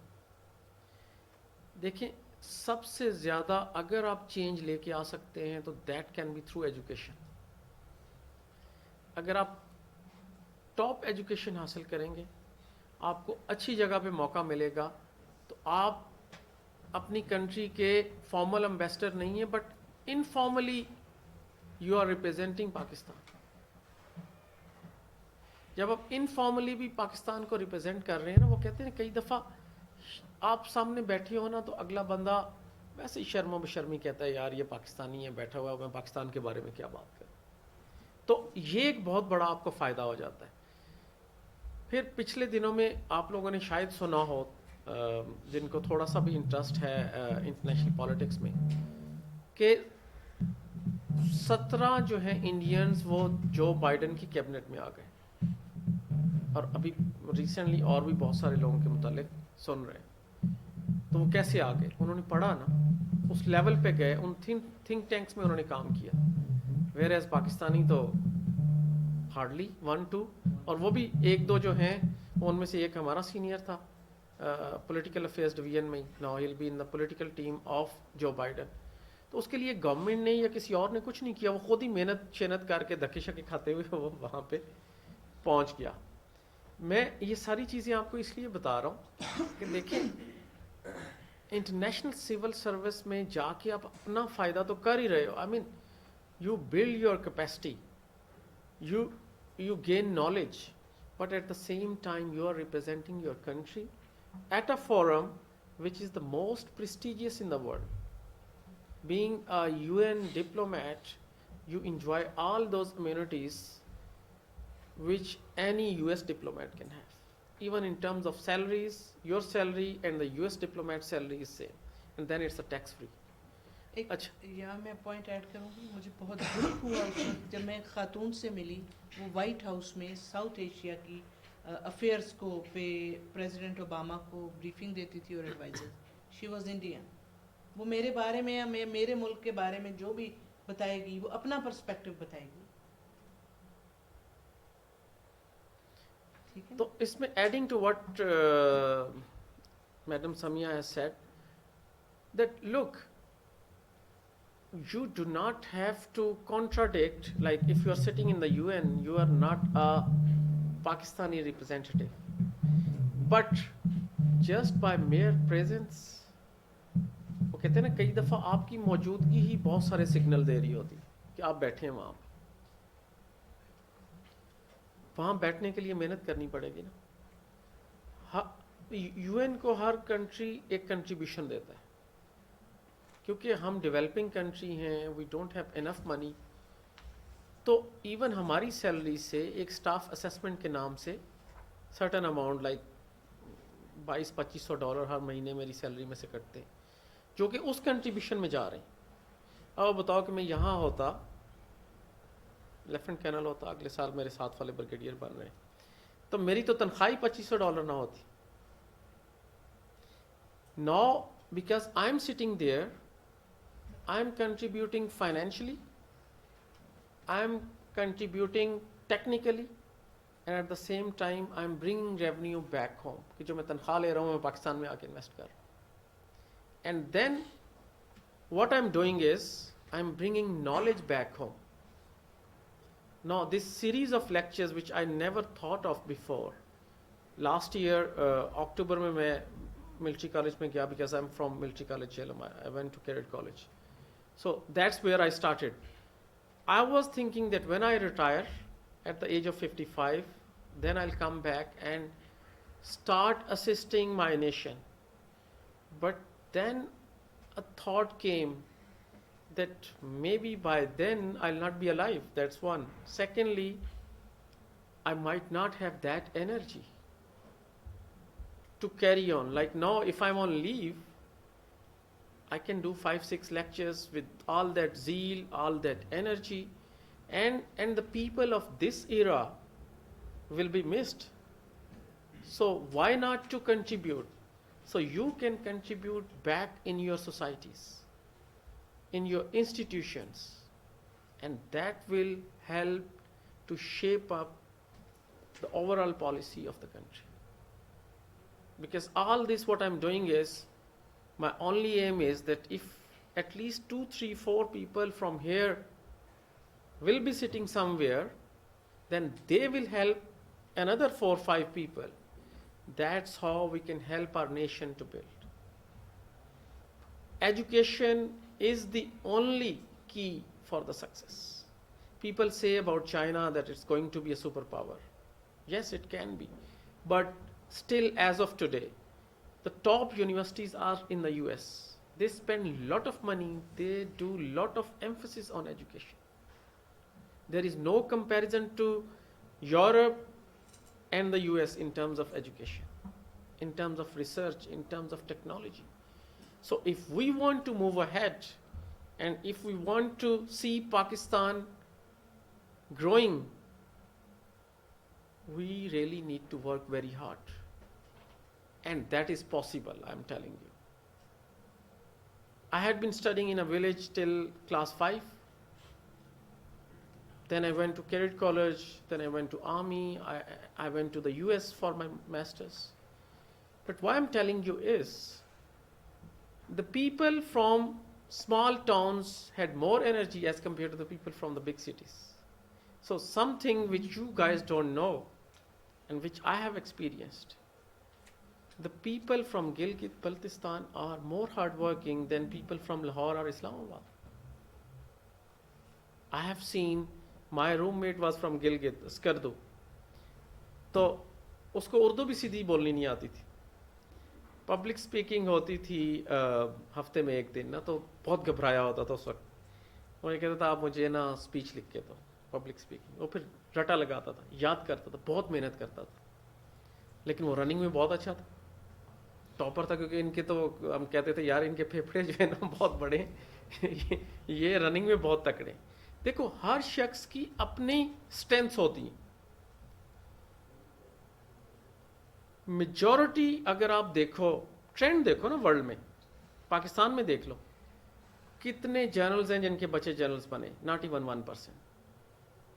دیکھیں سب سے زیادہ اگر آپ چینج لے کے آ سکتے ہیں تو that can be through education. اگر آپ ٹاپ ایجوکیشن حاصل کریں گے, آپ کو اچھی جگہ پہ موقع ملے گا, تو آپ اپنی کنٹری کے فارمل امبیسڈر نہیں ہیں but informally you are representing Pakistan. جب آپ انفارملی بھی پاکستان کو ریپرزینٹ کر رہے ہیں نا, وہ کہتے ہیں کئی دفعہ آپ سامنے بیٹھے ہو نا تو اگلا بندہ ویسے ہی شرم و بشرمی کہتا ہے یار یہ پاکستانی ہے بیٹھا ہوا, میں پاکستان کے بارے میں کیا بات کروں. تو یہ ایک بہت بڑا آپ کو فائدہ ہو جاتا ہے. پھر پچھلے دنوں میں آپ لوگوں نے شاید سنا ہو, جن کو تھوڑا سا بھی انٹرسٹ ہے انٹرنیشنل پالیٹکس میں, کہ 17 جو ہیں انڈینز وہ جو بائیڈن کی کیبنٹ میں آ گئے. اور ابھی ریسنٹلی اور بھی بہت سارے لوگوں کے متعلق سن رہے ہیں. تو وہ کیسے آ گئے؟ انہوں نے پڑھا نا, اس لیول پہ گئے, ان تھنک ٹینکس میں انہوں نے کام کیا. ویئر ایز پاکستانی تو ہارڈلی 1-2, اور وہ بھی 1-2 جو ہیں ان میں سے ایک ہمارا سینئر تھا پولیٹیکل افیئرز ڈویژن میں, now he will be in the political team of Joe Biden. تو اس کے لیے گورنمنٹ نے یا کسی اور نے کچھ نہیں کیا, وہ خود ہی محنت شنت کر کے دھکے شکے کھاتے ہوئے وہ وہاں پہ پہنچ گیا. میں یہ ساری چیزیں آپ کو اس لیے بتا رہا ہوں کہ دیکھیں انٹرنیشنل سول سروس میں جا کے آپ اپنا فائدہ تو کر ہی رہے ہو. I mean you build your capacity, you gain knowledge, but at the same time you are representing your country at a forum which is the most prestigious in the world. Being a UN diplomat, you enjoy all those amenities which any US diplomat can have. Even in terms of salaries, your salary and the US diplomat salary is same. And then it's a tax free. ایک یہاں میں point add کروں گی, مجھے بہت دکھ ہوا اس وقت جب میں ایک خاتون سے ملی, وہ وائٹ ہاؤس میں ساؤتھ ایشیا کی افیئرس کو پہ پریزیڈنٹ اوباما کو بریفنگ دیتی تھی اور ایڈوائزر. She was Indian. وہ میرے بارے میں یا میرے ملک کے بارے میں جو بھی بتائے گی وہ اپنا پرسپیکٹو بتائے گی. ٹھیک ہے, تو اس میں adding to what madam Sumaiya has said that look, you do not have to contradict, like if you are sitting in the UN, you are not a Pakistani representative, but just by mere presence, وہ کہتے ہیں نا کئی دفعہ آپ کی موجودگی ہی بہت سارے سگنل دے رہی ہوتی کہ آپ بیٹھے ہیں وہاں پہ. وہاں بیٹھنے کے لیے محنت کرنی پڑے گی نا. UN کو ہر کنٹری ایک کنٹریبیوشن دیتا ہے, کیونکہ ہم ڈیولپنگ کنٹری ہیں, وی ڈونٹ ہیو انف منی, تو ایون ہماری سیلری سے ایک اسٹاف اسیسمنٹ کے نام سے سرٹن اماؤنٹ لائک $2200-2500 ہر مہینے میری سیلری میں سے کٹتے جو کہ اس کنٹریبیوشن میں جا رہے ہیں. اب بتاؤ کہ میں یہاں ہوتا, لیفٹنٹ کرنل ہوتا, اگلے سال میرے ساتھ والے بریگیڈیئر بن رہے ہیں, تو میری تو تنخواہ $2500 نہ ہوتی. Now because I'm sitting there, I'm contributing financially, I'm contributing technically, and at the same time I'm bringing revenue back home کہ جو میں تنخواہ لے رہا ہوں میں پاکستان میں آ کے انویسٹ کر رہا ہوں. And then what I'm doing is I'm bringing knowledge back home. Now this series of lectures which I never thought of before, last year October میں military college میں گیا because I'm from military college JLM. I went to cadet college. So that's where I started. I was thinking that when I retire at the age of 55, then I'll come back and start assisting my nation. But then a thought came that maybe by then I'll not be alive. That's one. Secondly, I might not have that energy to carry on. Like now, if I'm on leave, I can do 5-6 lectures with all that zeal, all that energy, and the people of this era will be missed. So why not to contribute? So you can contribute back in your societies, in your institutions, and that will help to shape up the overall policy of the country. Because all this what I'm doing is, my only aim is that if at least 2, 3, 4 people from here will be sitting somewhere, then they will help another 4, 5 people. That's how we can help our nation to build. Education is the only key for the success. People say about China that it's going to be a superpower. Yes, it can be. But still, as of today, the top universities are in the US. They spend a lot of money, they do a lot of emphasis on education. There is no comparison to Europe and the US in terms of education, in terms of research, in terms of technology. So if we want to move ahead, and if we want to see Pakistan growing, we really need to work very hard. And that is possible, I'm telling you. I had been studying in a village till class 5. Then I went to cadet college, then I went to army, I went to the US for my master's. But what I'm telling you is, the people from small towns had more energy as compared to the people from the big cities. So something which you guys don't know and which I have experienced. The people from Gilgit Baltistan are more hardworking than people from Lahore or Islamabad. I have seen, my roommate was from Gilgit, Skardu. تو اس کو اردو بھی سیدھی بولنی نہیں آتی تھی. Public speaking ہوتی تھی ہفتے میں 1 دن نا, تو بہت گھبرایا ہوتا تھا اس وقت. وہ یہ کہتا تھا آپ مجھے نا اسپیچ لکھ کے دو, پبلک اسپیکنگ. وہ پھر رٹا لگاتا تھا, یاد کرتا تھا, بہت محنت کرتا تھا. لیکن وہ رننگ میں بہت اچھا تھا, ٹاپر تھا, کیونکہ ان کے تو ہم کہتے تھے یار ان کے پھیپھڑے جو ہیں نا بہت بڑے ہیں, یہ رننگ میں بہت تکڑے. دیکھو ہر شخص کی اپنی اسٹرینتھس ہوتی ہیں. میجورٹی اگر آپ دیکھو, ٹرینڈ دیکھو نا ورلڈ میں, پاکستان میں دیکھ لو, کتنے جنرلز ہیں جن کے بچے جنرلز بنے, ناٹ ایون 1%.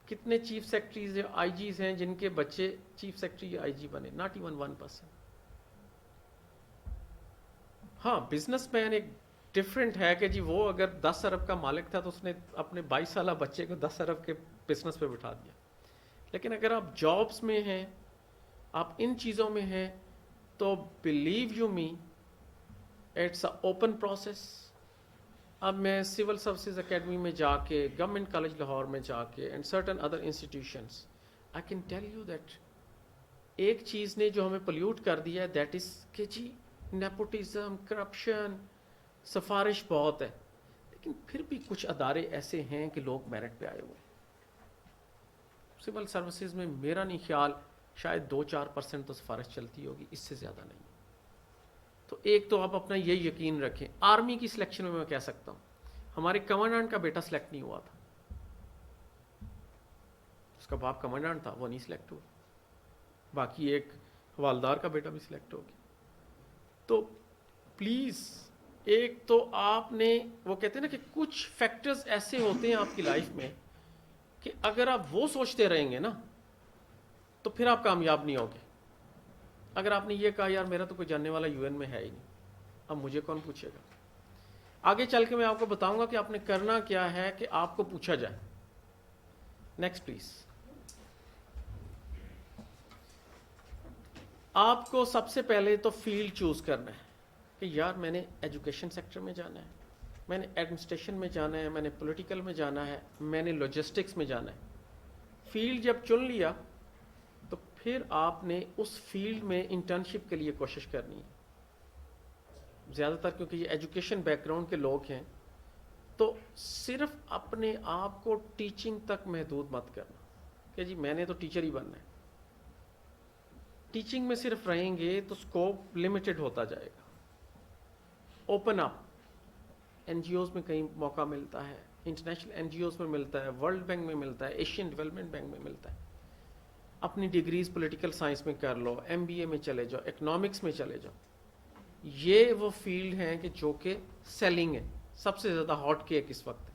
کتنے چیف سیکرٹریز یا آئی جیز ہیں جن کے بچے چیف سیکرٹری یا آئی جی بنے, ناٹ ایون 1%. ہاں بزنس مین ایک ڈفرینٹ ہے کہ جی وہ اگر 10 ارب کا مالک تھا تو اس نے اپنے 22 سالہ بچے کو 10 ارب کے بزنس پہ بٹھا دیا. لیکن اگر آپ جابس میں ہیں, آپ ان چیزوں میں ہیں, تو believe you me it's a open process. اب میں سول سروسز اکیڈمی میں جا کے, گورنمنٹ کالج لاہور میں جا کے, and certain other institutions, I can tell you that ایک چیز نے جو ہمیں پولیوٹ کر دیا ہے, دیٹ از کہ جی نیپوٹزم, کرپشن, سفارش بہت ہے. لیکن پھر بھی کچھ ادارے ایسے ہیں کہ لوگ میرٹ پہ آئے ہوئے. سول سروسز میں میرا نہیں خیال شاید 2-4% تو سفارش چلتی ہوگی، اس سے زیادہ نہیں. تو ایک تو آپ اپنا یہ یقین رکھیں. آرمی کی سلیکشن میں کہہ سکتا ہوں ہمارے کمانڈنٹ کا بیٹا سلیکٹ نہیں ہوا تھا، اس کا باپ کمانڈنٹ تھا، وہ نہیں سلیکٹ ہوا. باقی ایک حوالدار کا بیٹا بھی سلیکٹ ہو گیا. تو پلیز ایک تو آپ نے، وہ کہتے ہیں نا کہ کچھ فیکٹرز ایسے ہوتے ہیں آپ کی لائف میں کہ اگر آپ وہ سوچتے رہیں گے نا تو پھر آپ کامیاب نہیں ہوگے. اگر آپ نے یہ کہا یار میرا تو کوئی جاننے والا یو این میں ہے ہی نہیں، اب مجھے کون پوچھے گا. آگے چل کے میں آپ کو بتاؤں گا کہ آپ نے کرنا کیا ہے کہ آپ کو پوچھا جائے. Next please. آپ کو سب سے پہلے تو فیلڈ چوز کرنا ہے کہ یار میں نے ایجوکیشن سیکٹر میں جانا ہے، میں نے ایڈمنسٹریشن میں جانا ہے، میں نے پولیٹیکل میں جانا ہے، میں نے لاجسٹکس میں جانا ہے. فیلڈ جب چن لیا تو پھر آپ نے اس فیلڈ میں انٹرنشپ کے لیے کوشش کرنی ہے. زیادہ تر کیونکہ یہ ایجوکیشن بیک گراؤنڈ کے لوگ ہیں تو صرف اپنے آپ کو ٹیچنگ تک محدود مت کرنا کہ جی میں نے تو ٹیچر ہی بننا ہے. ٹیچنگ میں صرف رہیں گے تو اسکوپ لمیٹڈ ہوتا جائے گا. Open up. NGOs میں کہیں موقع ملتا ہے، انٹرنیشنل این جی اوز میں ملتا ہے، ورلڈ بینک میں ملتا ہے، ایشین ڈیولپمنٹ بینک میں ملتا ہے. اپنی ڈگریز پولیٹیکل سائنس میں کر لو، ایم بی اے میں چلے جاؤ، اکنامکس میں چلے جاؤ. یہ وہ فیلڈ ہیں کہ جو کہ سیلنگ ہے، سب سے زیادہ ہاٹ کیک اس وقت.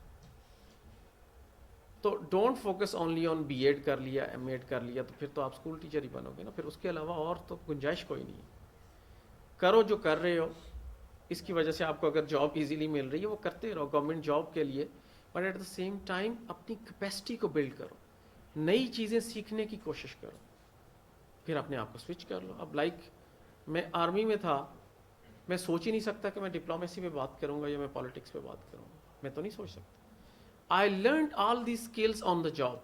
تو don't focus only on B Ed کر لیا، ایم ایڈ کر لیا تو پھر تو آپ اسکول ٹیچر ہی بنو گے نا، پھر اس کے علاوہ اور تو گنجائش کوئی نہیں ہے. کرو جو کر رہے ہو، اس کی وجہ سے آپ کو اگر جاب ایزیلی مل رہی ہے وہ کرتے رہو گورنمنٹ جاب کے لیے، but at the same time اپنی کیپیسٹی کو بلڈ کرو، نئی چیزیں سیکھنے کی کوشش کرو، پھر اپنے آپ کو سوئچ کر لو. اب میں آرمی میں تھا، میں سوچ ہی نہیں سکتا کہ میں ڈپلومیسی پہ بات کروں گا یا میں پالیٹکس پہ بات کروں گا، میں تو نہیں سوچ سکتا. I learned all these skills on the job.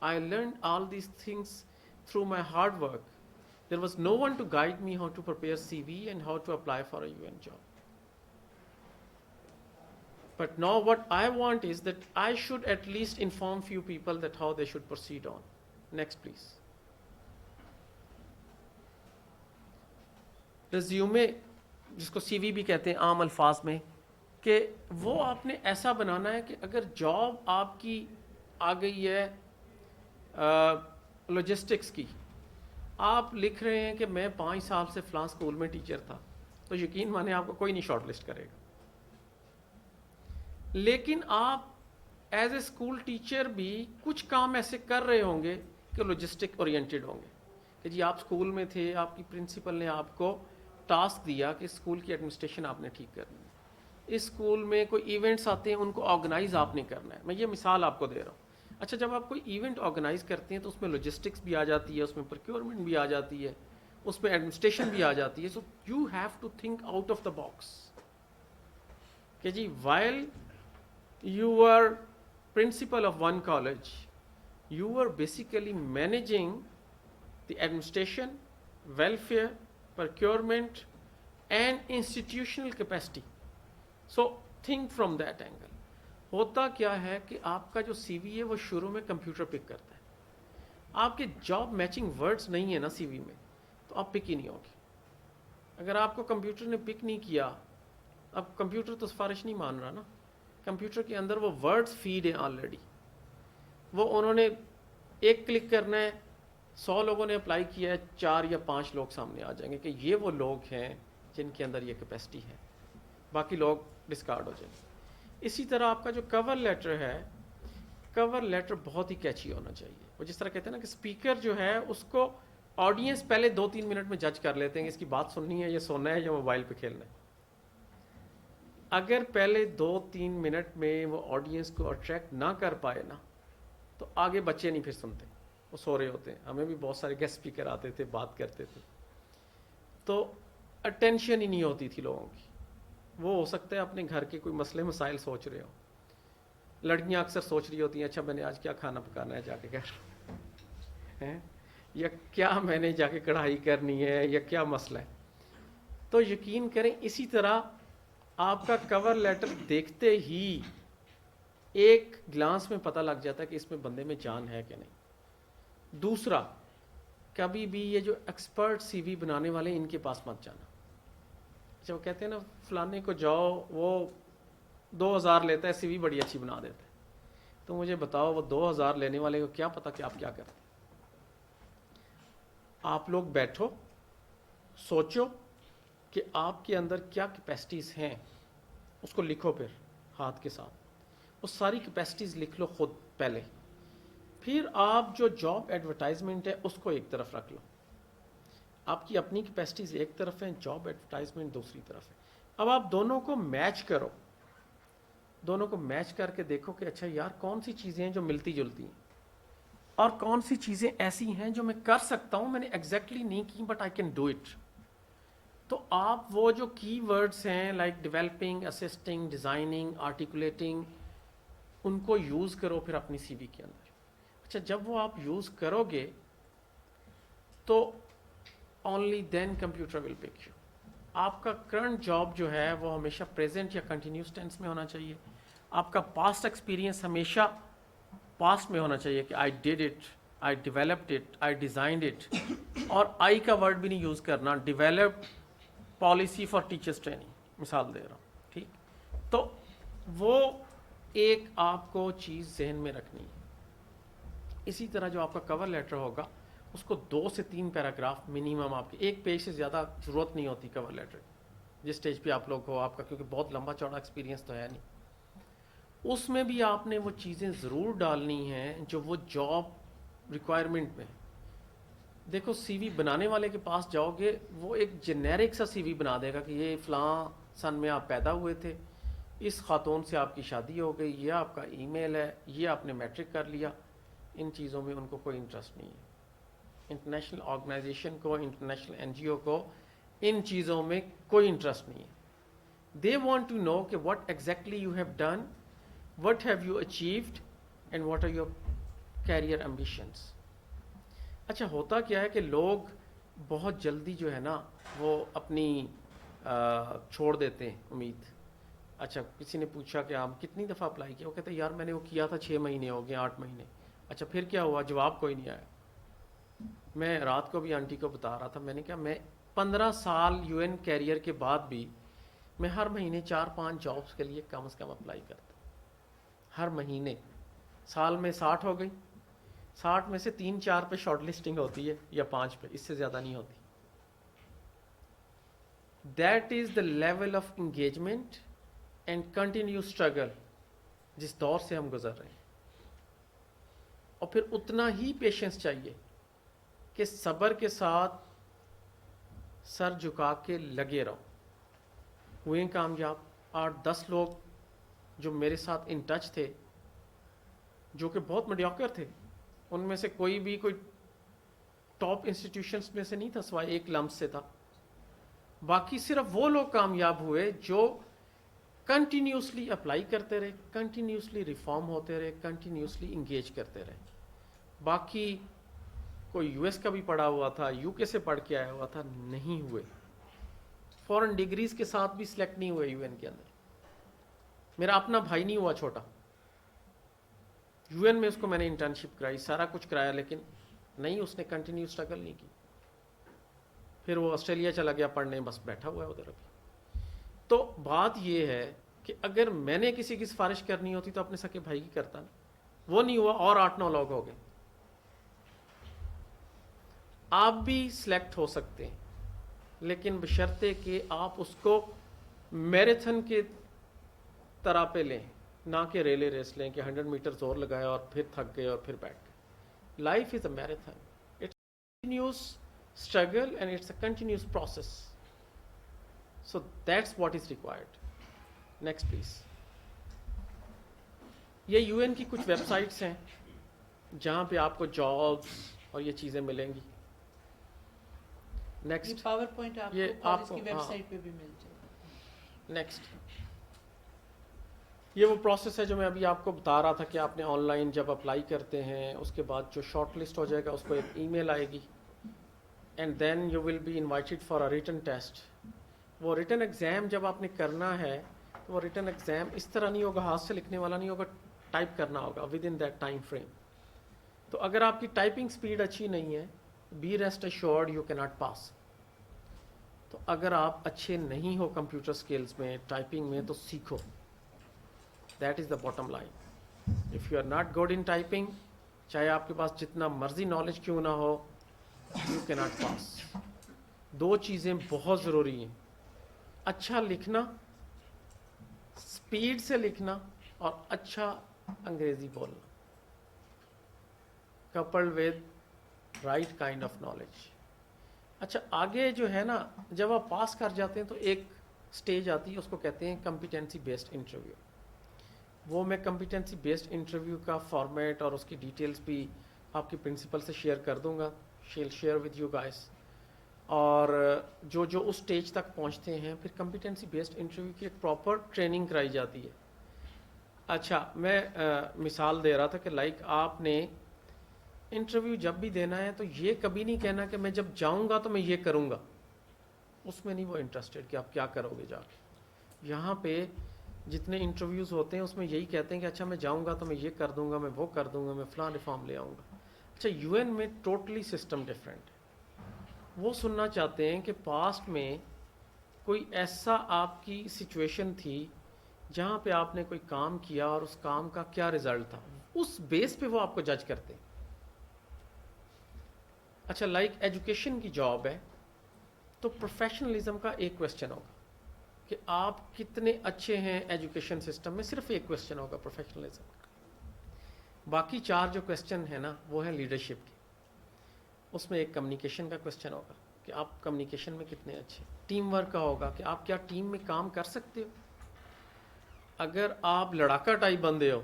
I learned all these things through my hard work. There was no one to guide me how to prepare CV and how to apply for a UN job. But now what I want is that I should at least inform few people that how they should proceed on. Next please. Resume, جس کو سی وی بھی کہتے ہیں عام الفاظ میں، کہ وہ آپ نے ایسا بنانا ہے کہ اگر جاب آپ کی آ گئی ہے لاجسٹکس کی، آپ لکھ رہے ہیں کہ میں 5 سال سے فلاں اسکول میں ٹیچر تھا، تو یقین مانے آپ کو کوئی نہیں شارٹ لسٹ کرے گا. لیکن آپ ایز اے اسکول ٹیچر بھی کچھ کام ایسے کر رہے ہوں گے کہ لاجسٹک اورینٹیڈ ہوں گے کہ جی آپ اسکول میں تھے، آپ کی پرنسپل نے آپ کو ٹاسک دیا کہ اسکول کی ایڈمنسٹریشن آپ نے ٹھیک کرنی ہے، اس اسکول میں کوئی ایونٹس آتے ہیں ان کو آرگنائز آپ نے کرنا ہے. میں یہ مثال آپ کو دے رہا ہوں. اچھا جب آپ کوئی ایونٹ آرگنائز کرتے ہیں تو اس میں لاجسٹکس بھی آ جاتی ہے، اس میں پروکیورمنٹ بھی آ جاتی ہے، اس میں ایڈمنسٹریشن بھی آ جاتی ہے. So you have to think out of the box کہ جی while you are principal of one college, you are basically managing the administration, welfare, procurement and institutional capacity. So think from that angle. ہوتا کیا ہے کہ آپ کا جو سی وی ہے وہ شروع میں کمپیوٹر پک کرتا ہے. آپ کے جاب میچنگ ورڈز نہیں ہیں نا سی وی میں، تو آپ پک ہی نہیں ہوگی. اگر آپ کو کمپیوٹر نے پک نہیں کیا، اب کمپیوٹر تو سفارش نہیں مان رہا نا، کمپیوٹر کے اندر وہ ورڈز فیڈ ہیں آلریڈی. وہ انہوں نے ایک کلک کرنا ہے، 100 لوگوں نے اپلائی کیا ہے، 4 یا 5 لوگ سامنے آ جائیں گے کہ یہ وہ لوگ ہیں جن کے اندر یہ کیپیسٹی ہے، باقی لوگ ڈسکارڈ ہو جائیں گے. اسی طرح آپ کا جو کور لیٹر ہے، کور لیٹر بہت ہی کیچی ہونا چاہیے. وہ جس طرح کہتے ہیں نا کہ اسپیکر جو ہے اس کو آڈینس پہلے 2-3 منٹ میں جج کر لیتے ہیں کہ اس کی بات سننی ہے یا سونا ہے یا موبائل پہ کھیلنا ہے. اگر پہلے 2-3 منٹ میں وہ آڈینس کو اٹریکٹ نہ کر پائے نا تو آگے بچے نہیں پھر سنتے، وہ سو رہے ہوتے ہیں. ہمیں بھی بہت سارے گیسٹ اسپیکر آتے تھے، بات کرتے تھے تو اٹینشن ہی نہیں ہوتی تھی لوگوں کی. وہ ہو سکتا ہے اپنے گھر کے کوئی مسئلے مسائل سوچ رہے ہوں. لڑکیاں اکثر سوچ رہی ہوتی ہیں اچھا میں نے آج کیا کھانا پکانا ہے جا کے گھر ہیں، یا کیا میں نے جا کے کڑھائی کرنی ہے، یا کیا مسئلہ ہے. تو یقین کریں اسی طرح آپ کا کور لیٹر دیکھتے ہی ایک گلانس میں پتہ لگ جاتا ہے کہ اس میں بندے میں جان ہے کہ نہیں. دوسرا, کبھی بھی یہ جو ایکسپرٹ سی وی بنانے والے ان کے پاس مت جانا. جب وہ کہتے ہیں نا فلانے کو جاؤ وہ 2000 لیتا ہے, سی وی بڑی اچھی بنا دیتا ہے, تو مجھے بتاؤ وہ 2000 لینے والے کو کیا پتا کہ آپ کیا کرتے ہیں. آپ لوگ بیٹھو, سوچو کہ آپ کے اندر کیا کیپیسٹیز ہیں, اس کو لکھو پھر ہاتھ کے ساتھ, وہ ساری کیپیسٹیز لکھ لو خود پہلے. پھر آپ جو جاب ایڈورٹائزمنٹ ہے اس کو ایک طرف رکھ لو. آپ کی اپنی کیپیسٹیز ایک طرف ہیں, جاب ایڈورٹائزمنٹ دوسری طرف ہے. اب آپ دونوں کو میچ کرو, دونوں کو میچ کر کے دیکھو کہ اچھا یار کون سی چیزیں ہیں جو ملتی جلتی ہیں اور کون سی چیزیں ایسی ہیں جو میں کر سکتا ہوں, میں نے ایگزیکٹلی نہیں کی but I can do it. تو آپ وہ جو کی ورڈز ہیں like developing, assisting, designing, articulating, ان کو یوز کرو پھر اپنی سی وی کے اندر. اچھا جب وہ آپ یوز کرو گے تو only then computer will pick you. آپ کا کرنٹ جاب جو ہے وہ ہمیشہ پریزنٹ یا کنٹینیوس ٹینس میں ہونا چاہیے. آپ کا پاسٹ ایکسپیرینس ہمیشہ پاسٹ میں ہونا چاہیے کہ I did it, I developed it, I designed it. اور آئی کا ورڈ بھی نہیں یوز کرنا. Developed policy for teachers training مثال دے رہا ہوں, ٹھیک. تو وہ ایک آپ کو چیز ذہن میں رکھنی ہے. اسی طرح جو آپ کا کور لیٹر ہوگا اس کو 2 سے 3 پیراگراف منیمم, آپ کے ایک پیج سے زیادہ ضرورت نہیں ہوتی کور لیٹر جس اسٹیج پہ آپ لوگ ہو آپ کا, کیونکہ بہت لمبا چوڑا ایکسپیرینس تو ہے نہیں. اس میں بھی آپ نے وہ چیزیں ضرور ڈالنی ہیں جو وہ جاب ریکوائرمنٹ میں. دیکھو سی وی بنانے والے کے پاس جاؤ گے وہ ایک جنیرک سا سی وی بنا دے گا کہ یہ فلاں سن میں آپ پیدا ہوئے تھے, اس خاتون سے آپ کی شادی ہو گئی, یہ آپ کا ای میل ہے, یہ آپ نے میٹرک کر لیا. ان چیزوں میں ان کو کوئی انٹرسٹ نہیں ہے. انٹرنیشنل آرگنائزیشن کو, انٹرنیشنل این جی او کو ان چیزوں میں کوئی انٹرسٹ نہیں ہے. دے وانٹ ٹو نو کہ what exactly you have done, what have you achieved and what are your career ambitions. اچھا ہوتا کیا ہے کہ لوگ بہت جلدی جو ہے نا وہ اپنی چھوڑ دیتے ہیں امید. اچھا کسی نے پوچھا کہ آپ کتنی دفعہ اپلائی کیا, وہ کہتے ہیں یار میں نے وہ کیا تھا 6 مہینے ہو گئے, 8 مہینے. اچھا پھر کیا ہوا, جواب کوئی نہیں آیا. میں رات کو بھی آنٹی کو بتا رہا تھا, میں نے کہا میں 15 سال یو این کیریئر کے بعد بھی میں ہر مہینے 4-5 جابس کے لیے کم از کم اپلائی کرتا ہر مہینے. سال میں 60 ہو گئی, 60 میں سے 3-4 پہ شارٹ لسٹنگ ہوتی ہے یا 5 پہ, اس سے زیادہ نہیں ہوتی. That is the level of engagement and continue struggle جس دور سے ہم گزر رہے ہیں. اور پھر اتنا ہی پیشنس چاہیے کہ صبر کے ساتھ سر جھکا کے لگے رہو. ہوئے کامیاب 8-10 لوگ جو میرے ساتھ ان ٹچ تھے جو کہ بہت میڈیوکر تھے, ان میں سے کوئی بھی کوئی ٹاپ انسٹیٹیوشنز میں سے نہیں تھا سوائے ایک لمس سے تھا. باقی صرف وہ لوگ کامیاب ہوئے جو کنٹینیوسلی اپلائی کرتے رہے, کنٹینیوسلی ریفارم ہوتے رہے, کنٹینیوسلی انگیج کرتے رہے. باقی کوئی یو ایس کا بھی پڑھا ہوا تھا, یو کے سے پڑھ کے آیا ہوا تھا, نہیں ہوئے. فورن ڈگریز کے ساتھ بھی سلیکٹ نہیں ہوئے یو این کے اندر. میرا اپنا بھائی نہیں ہوا چھوٹا, یو این میں اس کو میں نے انٹرنشپ کرائی, سارا کچھ کرایا, لیکن نہیں, اس نے کنٹینیو اسٹرگل نہیں کی. پھر وہ آسٹریلیا چلا گیا پڑھنے, بس بیٹھا ہوا ہے ادھر ابھی. تو بات یہ ہے کہ اگر میں نے کسی کی سفارش کرنی ہوتی تو اپنے سکے بھائی کی کرتا نا, وہ نہیں ہوا اور 8-9 لوگ ہو گئے. آپ بھی سلیکٹ ہو سکتے ہیں لیکن بشرطے کہ آپ اس کو میراتھن کے طرح پہ لیں, نہ کہ ریلے ریس لیں کہ 100 میٹر زور لگایا اور پھر تھک گئے اور پھر بیٹھ گئے. Life is a marathon, it's continuous struggle and it's a continuous process. So that's what is required. Next please. یہ یو این کی کچھ ویب سائٹس ہیں جہاں پہ آپ کو جابس اور یہ چیزیں ملیں گی. یہ نیکسٹ پاور پوائنٹ آپ یہ کو آپ کالج کو- کی ویب ہاں. سائٹ پہ بھی مل جائے گا. نیکسٹ. یہ وہ پروسیس ہے جو میں ابھی آپ کو بتا رہا تھا کہ آپ نے آن لائن جب اپلائی کرتے ہیں اس کے بعد جو شارٹ لسٹ ہو جائے گا اس کو ایک ای میل آئے گی and then you will be invited for a written test. وہ ریٹن ایگزام جب آپ نے کرنا ہے تو وہ ریٹن ایگزام اس طرح نہیں ہوگا, ہاتھ سے لکھنے والا نہیں ہوگا, ٹائپ کرنا ہوگا within that time frame. تو اگر آپ کی ٹائپنگ سپیڈ اچھی نہیں ہے بی ریسٹ ایشورڈ یو کی ناٹ پاس. تو اگر آپ اچھے نہیں ہو کمپیوٹر اسکلس میں ٹائپنگ میں تو سیکھو. That is the bottom line. If you are not good in typing, چاہے آپ کے پاس جتنا مرضی نالج کیوں نہ ہو, یو کی ناٹ پاس. دو چیزیں بہت ضروری ہیں, اچھا لکھنا, اسپیڈ سے لکھنا, اور اچھا انگریزی بولنا, coupled with right kind of knowledge. اچھا آگے جو ہے نا, جب آپ پاس کر جاتے ہیں تو ایک سٹیج آتی ہے, اس کو کہتے ہیں کمپیٹنسی بیسڈ انٹرویو. وہ میں کمپیٹنسی بیسڈ انٹرویو کا فارمیٹ اور اس کی ڈیٹیلز بھی آپ کی پرنسپل سے شیئر کر دوں گا, شیئر ود یو گائز. اور جو اس سٹیج تک پہنچتے ہیں پھر کمپیٹنسی بیسڈ انٹرویو کی ایک پراپر ٹریننگ کرائی جاتی ہے. اچھا میں مثال دے رہا تھا کہ لائک آپ نے انٹرویو جب بھی دینا ہے تو یہ کبھی نہیں کہنا کہ میں جب جاؤں گا تو میں یہ کروں گا. اس میں نہیں وہ انٹرسٹڈ کہ آپ کیا کرو گے جا کے. یہاں پہ جتنے انٹرویوز ہوتے ہیں اس میں یہی کہتے ہیں کہ اچھا میں جاؤں گا تو میں یہ کر دوں گا, میں وہ کر دوں گا, میں فلاں ریفارم لے آؤں گا. اچھا یو این میں ٹوٹلی سسٹم ڈفرینٹ ہے. وہ سننا چاہتے ہیں کہ پاسٹ میں کوئی ایسا آپ کی سچویشن تھی جہاں پہ آپ نے کوئی کام کیا اور اس کام کا کیا رزلٹ تھا, اس بیس پہ وہ آپ کو جج کرتے ہیں. اچھا لائک ایجوکیشن کی جاب ہے تو پروفیشنلزم کا ایک کویسچن ہوگا کہ آپ کتنے اچھے ہیں ایجوکیشن سسٹم میں, صرف ایک کویسچن ہوگا پروفیشنلزم کا. باقی 4 جو کویسچن ہیں نا وہ ہیں لیڈرشپ کے. اس میں ایک کمیونیکیشن کا کویسچن ہوگا کہ آپ کمیونیکیشن میں کتنے اچھے. ٹیم ورک کا ہوگا کہ آپ کیا ٹیم میں کام کر سکتے ہو. اگر آپ لڑاکا ٹائپ بندے ہو,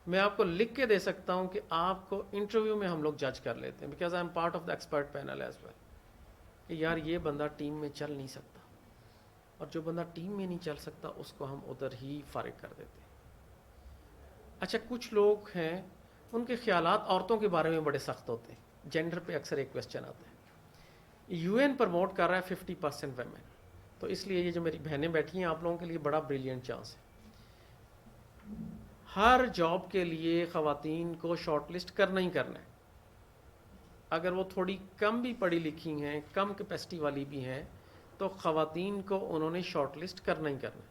میں آپ کو لکھ کے دے سکتا ہوں کہ آپ کو انٹرویو میں ہم لوگ جج کر لیتے ہیں, because I am part of the expert panel as well, کہ یار یہ بندہ ٹیم میں چل نہیں سکتا, اور جو بندہ ٹیم میں نہیں چل سکتا اس کو ہم ادھر ہی فارغ کر دیتے ہیں. اچھا کچھ لوگ ہیں ان کے خیالات عورتوں کے بارے میں بڑے سخت ہوتے ہیں. جینڈر پہ اکثر ایک کویسچن آتا ہے. یو این پروموٹ کر رہا ہے 50% ویمن, تو اس لیے یہ جو میری بہنیں بیٹھی ہیں آپ لوگوں کے لیے بڑا بریلینٹ چانس ہے. ہر جاب کے لیے خواتین کو شارٹ لسٹ کرنا ہی کرنا ہے. اگر وہ تھوڑی کم بھی پڑھی لکھی ہیں, کم کیپیسٹی والی بھی ہیں, تو خواتین کو انہوں نے شارٹ لسٹ کرنا ہی کرنا ہے.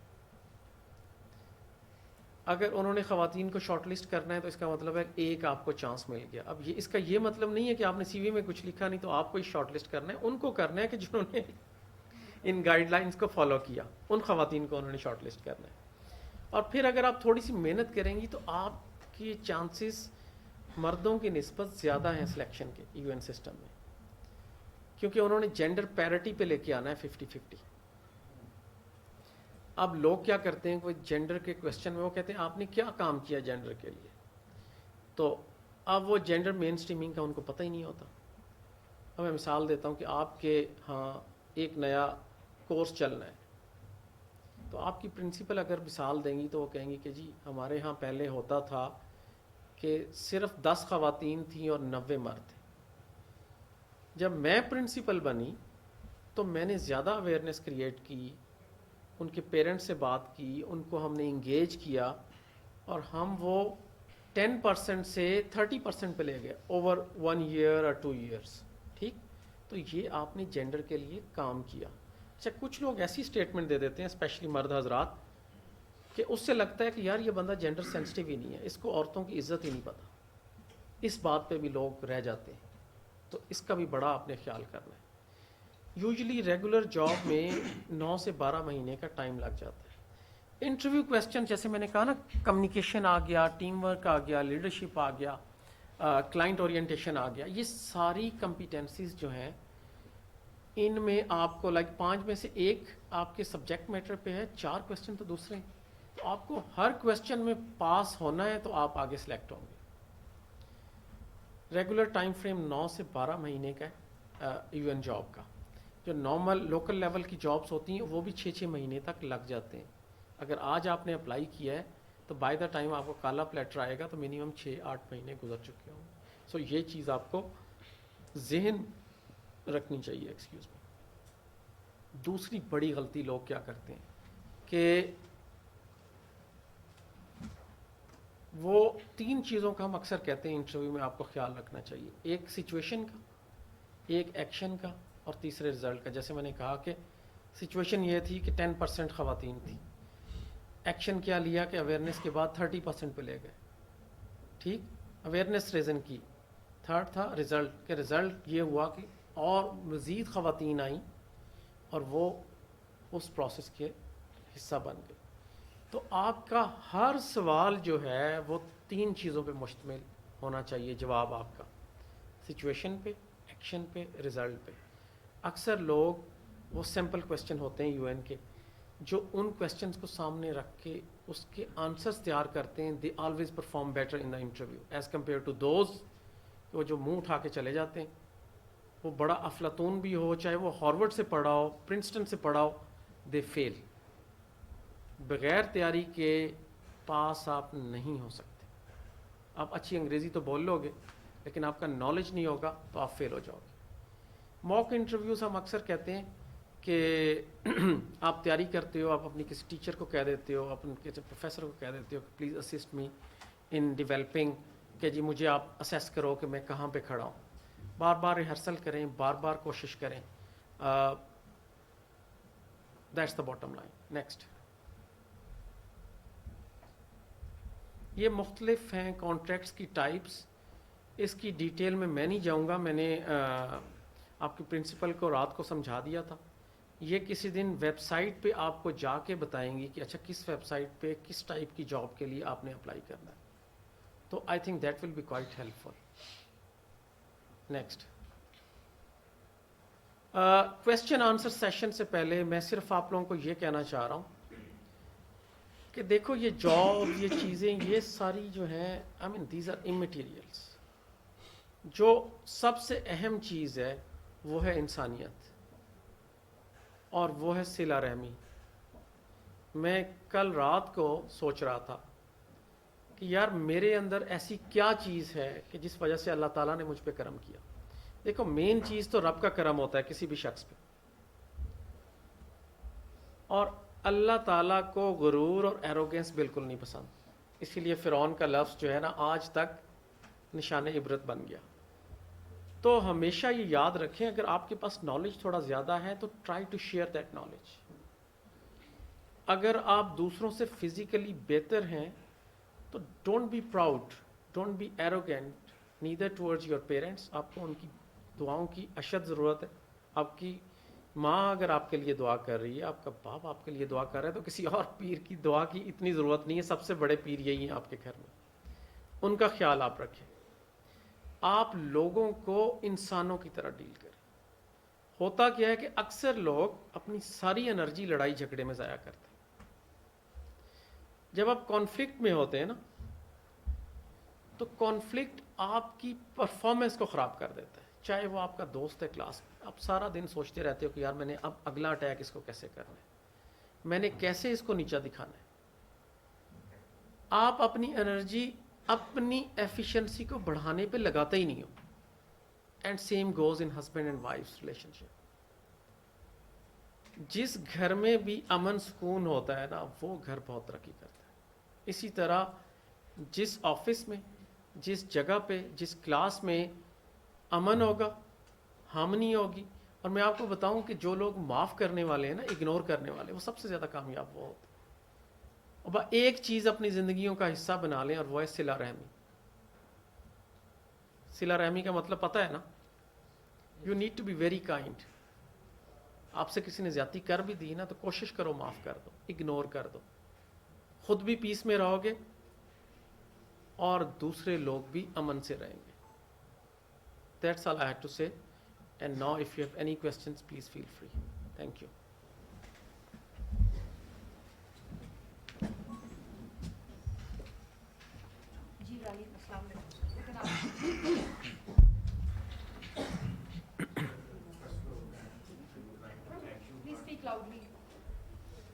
اگر انہوں نے خواتین کو شارٹ لسٹ کرنا ہے تو اس کا مطلب ہے ایک آپ کو چانس مل گیا. اب اس کا یہ مطلب نہیں ہے کہ آپ نے سی وی میں کچھ لکھا نہیں تو آپ کو ہی شارٹ لسٹ کرنا ہے. ان کو کرنا ہے کہ جنہوں نے ان گائیڈ لائنس کو فالو کیا, ان خواتین کو انہوں نے شارٹ لسٹ کرنا ہے. اور پھر اگر آپ تھوڑی سی محنت کریں گی تو آپ کی چانسز مردوں کی نسبت زیادہ ہیں سلیکشن کے یو این سسٹم میں, کیونکہ انہوں نے جینڈر پیرٹی پہ لے کے آنا ہے 50-50. اب لوگ کیا کرتے ہیں, کوئی جینڈر کے کویسچن میں وہ کہتے ہیں آپ نے کیا کام کیا جینڈر کے لیے, تو اب وہ جینڈر مین اسٹریمنگ کا ان کو پتہ ہی نہیں ہوتا. اب میں مثال دیتا ہوں کہ آپ کے ہاں ایک نیا کورس چلنا ہے, تو آپ کی پرنسپل اگر مثال دیں گی تو وہ کہیں گی کہ جی ہمارے ہاں پہلے ہوتا تھا کہ صرف 10 خواتین تھیں اور 90 مرد تھے. جب میں پرنسپل بنی تو میں نے زیادہ اویئرنیس کریٹ کی, ان کے پیرنٹس سے بات کی, ان کو ہم نے انگیج کیا, اور ہم وہ 10% سے 30% پہ لے گئے اوور 1 year اور 2 years. ٹھیک, تو یہ آپ نے جینڈر کے لیے کام کیا. اچھا کچھ لوگ ایسی اسٹیٹمنٹ دے دیتے ہیں اسپیشلی مرد حضرات کہ اس سے لگتا ہے کہ یار یہ بندہ جینڈر سینسٹیو ہی نہیں ہے, اس کو عورتوں کی عزت ہی نہیں پتہ. اس بات پہ بھی لوگ رہ جاتے ہیں, تو اس کا بھی بڑا آپ نے خیال کرنا ہے. یوزلی ریگولر جاب میں 9 سے 12 مہینے کا ٹائم لگ جاتا ہے. انٹرویو کویسچن جیسے میں نے کہا نا, کمیونیکیشن آ گیا, ٹیم ورک آ گیا, لیڈرشپ آ گیا, کلائنٹ اورینٹیشن آ گیا, یہ ساری کمپیٹنسیز جو ہیں ان میں آپ کو لائک 5 میں سے ایک آپ کے سبجیکٹ میٹر پہ ہے, 4 کویسچن تو دوسرے ہیں. تو آپ کو ہر کویسچن میں پاس ہونا ہے تو آپ آگے سلیکٹ ہوں گے. ریگولر ٹائم فریم 9 سے 12 مہینے کا ہے یو این جاب کا. جو نارمل لوکل لیول کی جابس ہوتی ہیں وہ بھی 6-6 مہینے تک لگ جاتے ہیں. اگر آج آپ نے اپلائی کیا ہے تو بائی دا ٹائم آپ کو کالا پلیٹر آئے گا تو منیمم 6-8 مہینے گزر چکے ہوں گے. سو یہ چیز آپ کو ذہن رکھنی چاہیے. Excuse me. دوسری بڑی غلطی لوگ کیا کرتے ہیں کہ وہ 3 چیزوں کا ہم اکثر کہتے ہیں انٹرویو میں آپ کو خیال رکھنا چاہیے. ایک سچویشن کا, ایک ایکشن کا, اور تیسرے رزلٹ کا. جیسے میں نے کہا کہ سچویشن یہ تھی کہ 10% خواتین تھی. ایکشن کیا لیا کہ اویئرنیس کے بعد 30% پہ لے گئے. ٹھیک, اویئرنیس ریزن کی. تھرڈ تھا رزلٹ, کہ رزلٹ یہ ہوا کہ اور مزید خواتین آئیں اور وہ اس پروسیس کے حصہ بن گئے. تو آپ کا ہر سوال جو ہے وہ 3 چیزوں پہ مشتمل ہونا چاہیے. جواب آپ کا سچویشن پہ, ایکشن پہ, رزلٹ پہ. اکثر لوگ وہ سمپل کویشچن ہوتے ہیں UN کے, جو ان کویشچنس کو سامنے رکھ کے اس کے آنسرس تیار کرتے ہیں. They always perform better in the interview as compared to those وہ جو منہ اٹھا کے چلے جاتے ہیں. وہ بڑا افلاطون بھی ہو, چاہے وہ ہارورڈ سے پڑھا ہو, پرنسٹن سے پڑھا ہو, دے فیل. بغیر تیاری کے پاس آپ نہیں ہو سکتے. آپ اچھی انگریزی تو بول لو گے لیکن آپ کا نالج نہیں ہوگا تو آپ فیل ہو جاؤ گے. موک انٹرویوز ہم اکثر کہتے ہیں کہ آپ تیاری کرتے ہو, آپ اپنی کسی ٹیچر کو کہہ دیتے ہو, اپنے کسی پروفیسر کو کہہ دیتے ہو کہ please assist me in developing, کہ جی مجھے آپ اسیس کرو کہ میں کہاں پہ کھڑا ہوں. بار بار ریہرسل کریں, بار بار کوشش کریں. That's the bottom line. Next, یہ مختلف ہیں کانٹریکٹس کی ٹائپس. اس کی ڈیٹیل میں نہیں جاؤں گا. میں نے آپ کے پرنسپل کو رات کو سمجھا دیا تھا. یہ کسی دن ویب سائٹ پہ آپ کو جا کے بتائیں گی کہ اچھا کس ویب سائٹ پہ کس ٹائپ کی جاب کے لیے آپ نے اپلائی کرنا ہے. تو I think that will be quite helpful. Next, question answer session سے پہلے میں صرف آپ لوگوں کو یہ کہنا چاہ رہا ہوں کہ دیکھو یہ جاب, یہ چیزیں, یہ ساری جو ہیں آئی مین دیز آر امیٹیریلس. جو سب سے اہم چیز ہے وہ ہے انسانیت اور وہ ہے صلہ رحمی. میں کل رات کو سوچ رہا تھا کہ یار میرے اندر ایسی کیا چیز ہے کہ جس وجہ سے اللہ تعالیٰ نے مجھ پہ کرم کیا. دیکھو مین چیز تو رب کا کرم ہوتا ہے کسی بھی شخص پہ, اور اللہ تعالیٰ کو غرور اور ایروگینس بالکل نہیں پسند. اسی لیے فرعون کا لفظ جو ہے نا آج تک نشان عبرت بن گیا. تو ہمیشہ یہ یاد رکھیں اگر آپ کے پاس نالج تھوڑا زیادہ ہے تو try to share that knowledge. اگر آپ دوسروں سے فزیکلی بہتر ہیں تو don't be proud, don't be arrogant neither towards your parents. آپ کو ان کی دعاؤں کی اشد ضرورت ہے. آپ کی ماں اگر آپ کے لیے دعا کر رہی ہے, آپ کا باپ آپ کے لیے دعا کر رہا ہے, تو کسی اور پیر کی دعا کی اتنی ضرورت نہیں ہے. سب سے بڑے پیر یہی ہیں آپ کے گھر میں, ان کا خیال آپ رکھیں. آپ لوگوں کو انسانوں کی طرح ڈیل کریں. ہوتا کیا ہے کہ اکثر لوگ اپنی ساری انرجی لڑائی جھگڑے میں ضائع کرتے ہیں. جب آپ کانفلکٹ میں ہوتے ہیں نا تو کانفلکٹ آپ کی پرفارمنس کو خراب کر دیتا ہے. چاہے وہ آپ کا دوست ہے کلاس میں, آپ سارا دن سوچتے رہتے ہو کہ یار میں نے اب اگلا اٹیک اس کو کیسے کرنا ہے, میں نے کیسے اس کو نیچا دکھانا ہے. آپ اپنی انرجی اپنی ایفیشنسی کو بڑھانے پہ لگاتے ہی نہیں ہو. And same goes in husband and wife relationship. جس گھر میں بھی امن سکون ہوتا ہے نا وہ گھر بہت ترقی کرتا ہے. اسی طرح جس آفس میں, جس جگہ پہ, جس کلاس میں امن ہوگا, ہارمنی ہوگی. اور میں آپ کو بتاؤں کہ جو لوگ معاف کرنے والے ہیں نا, اگنور کرنے والے, وہ سب سے زیادہ کامیاب وہ ہوتے ہیں. اور ایک چیز اپنی زندگیوں کا حصہ بنا لیں اور وہ ہے صلہ رحمی. صلہ رحمی کا مطلب پتہ ہے نا, you need to be very kind. آپ سے کسی نے زیادتی کر بھی دی نا تو کوشش کرو معاف کر دو, اگنور کر دو. خود بھی پیس میں رہو گے اور دوسرے لوگ بھی امن سے رہیں گے. That's all I had to say. And now if you have any questions, please feel free. Thank you. جی راہی, السلام علیکم. Please speak loudly.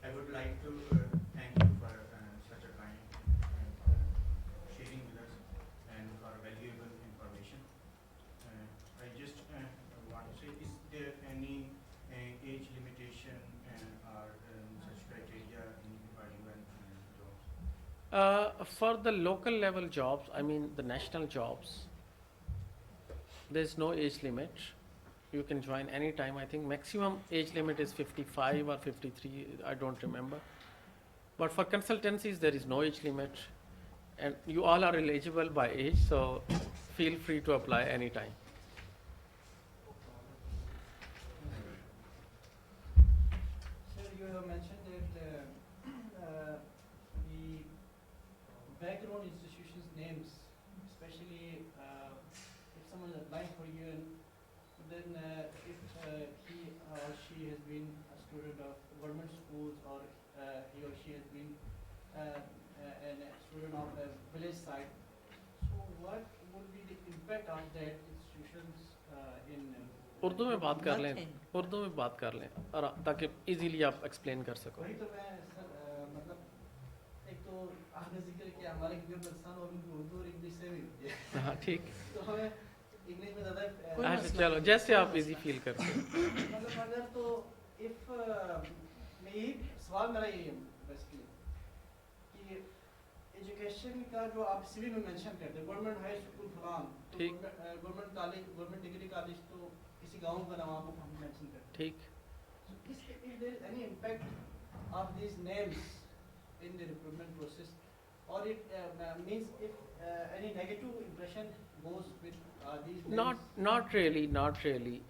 I would like to thank you for such a kind sharing with us and for valuable information. I just want to say, is there any age limitation For the local level jobs, I mean the national jobs, there's no age limit. You can join anytime. I think maximum age limit is 55 or 53, I don't remember. But for consultancies, there is no age limit. And you all are eligible by age, so feel free to apply anytime. Sir, you have mentioned that the background institutions' names, especially if someone is applying for UN, then if he or she has been a student of government schools or he or she has been a student of a village side, so what would be the impact of that institutions in Urdu میں بات کر لیں Nothing. Urdu میں بات کر لیں اور تاکہ ایزیلی آپ ایکسپلین کر سکو. وہی تو میں سر مطلب ایک تو آپ نے ذکر کیا ہمارے جو نقصان اور ان کی اردو اور انگلش سے بھی ہوتی ہے ہاں ٹھیک. تو ہمیں انگلش میں زیادہ کوئی اچھا مسئلہ چلو نہیں. جیسے آپ ایزی فیل کرتے ہیں. مطلب اگر تو اف میں یہی سوال میرا یہی ہے بیسکلی کہ ایجوکیشن کا جو آپ سی وی میں مینشن کرتے ہیں گورنمنٹ ہائی اسکول فلان ٹھیک. Government college government degree college تو کسی گاؤں کا نام آپ ہم مینشن کرتے ہیں. ٹھیک. If there is any impact of these names in the recruitment process, or it means if any negative impression goes with these names? Not really.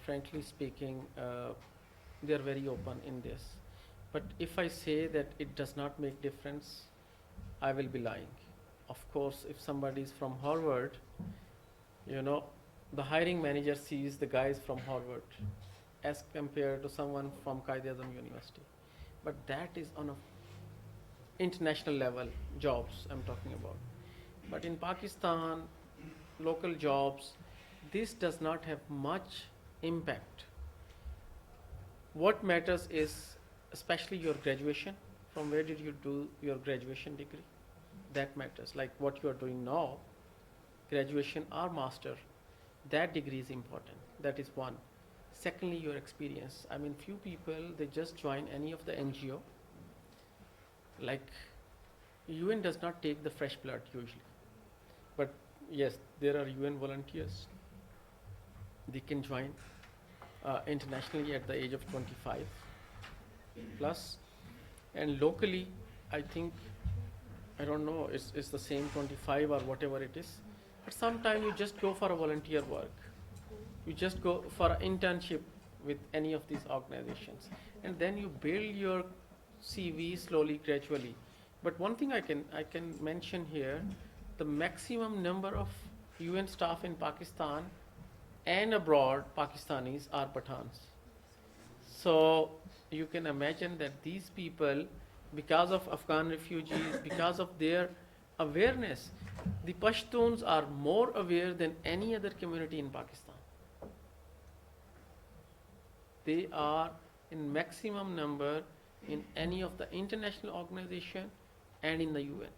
Frankly speaking, they are very open in this. But if I say that it does not make difference, I will be lying. Of course, if somebody is from Harvard, the hiring manager sees the guys from Harvard as compared to someone from Quaid-e-Azam University. But that is on a international level jobs I'm talking about. But in Pakistan, local jobs, this does not have much impact. What matters is especially your graduation. From where did you do your graduation degree? That matters. Like what you are doing now, graduation or master, that degree is important. That is one. Secondly, your experience. I mean, few people, they just join any of the NGO. Like, UN does not take the fresh blood usually. But yes, there are UN volunteers. They can join internationally at the age of 25 plus. And locally, I think, I don't know, it's the same 25 or whatever it is. But sometimes you just go for a volunteer work. You just go for an internship with any of these organizations. And then you build your CV slowly, gradually. But one thing I can mention here, the maximum number of UN staff in Pakistan and abroad, Pakistanis, are Pathans. So you can imagine that these people, because of Afghan refugees, because of their awareness, the Pashtuns are more aware than any other community in Pakistan. They are in maximum number in any of the international organization and in the UN.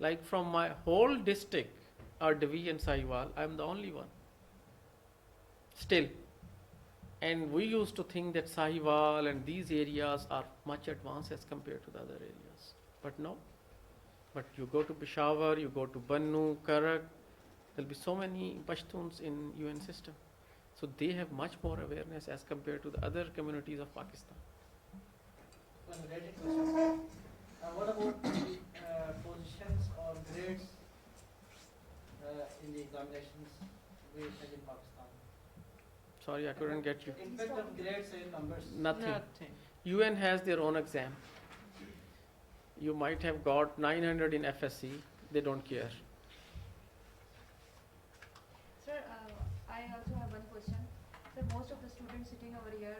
Like from my whole district or division Sahiwal, I am the only one. Still. And we used to think that Sahiwal and these areas are much advanced as compared to the other areas. But no. But you go to Peshawar, you go to Bannu, Karak, there will be so many Pashtuns in UN system. So they have much more awareness as compared to the other communities of Pakistan. One related question. What about the positions or grades in the examinations we had in Pakistan? Sorry, I couldn't get you. Impact of grades and numbers. Nothing. UN has their own exam. You might have got 900 in FSC. They don't care. Sir, I also have one question. Sir, most of the students sitting over here,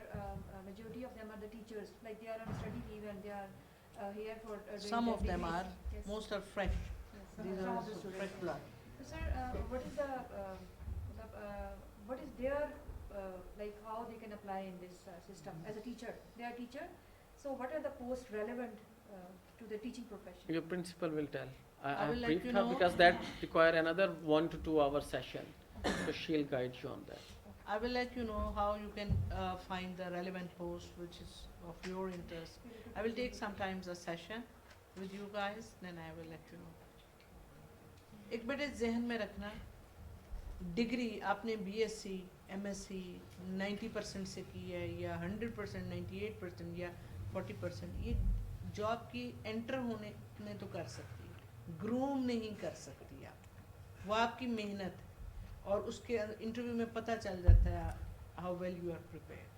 majority of them are the teachers. Like they are on study leave and they are here for doing Some their of them degrees. are, Yes. most are fresh. Yes, These some are of the students. fresh blood. So, sir, what is the what is their like how they can apply in this system as a teacher? They are teacher. So, what are the posts relevant to the teaching profession? Your principal will tell. I I have will let briefed you her know. because that require another 1 to 2 hour session. So she'll guide you on that. I will let you know how you can find the relevant post which is of your interest. I will take sometimes a session with you guys, then I will let you know. ایک بیٹے ذہن میں رکھنا, degree آپ نے B S C M S C 90% سے کی ہے یا 100%, 98% یا 40%, یہ جاب کی انٹر ہونے میں تو کر سکتی, گروم نہیں کر سکتی آپ. وہ آپ کی محنت اور اس کے انٹرویو میں پتہ چل جاتا ہے how well you are prepared.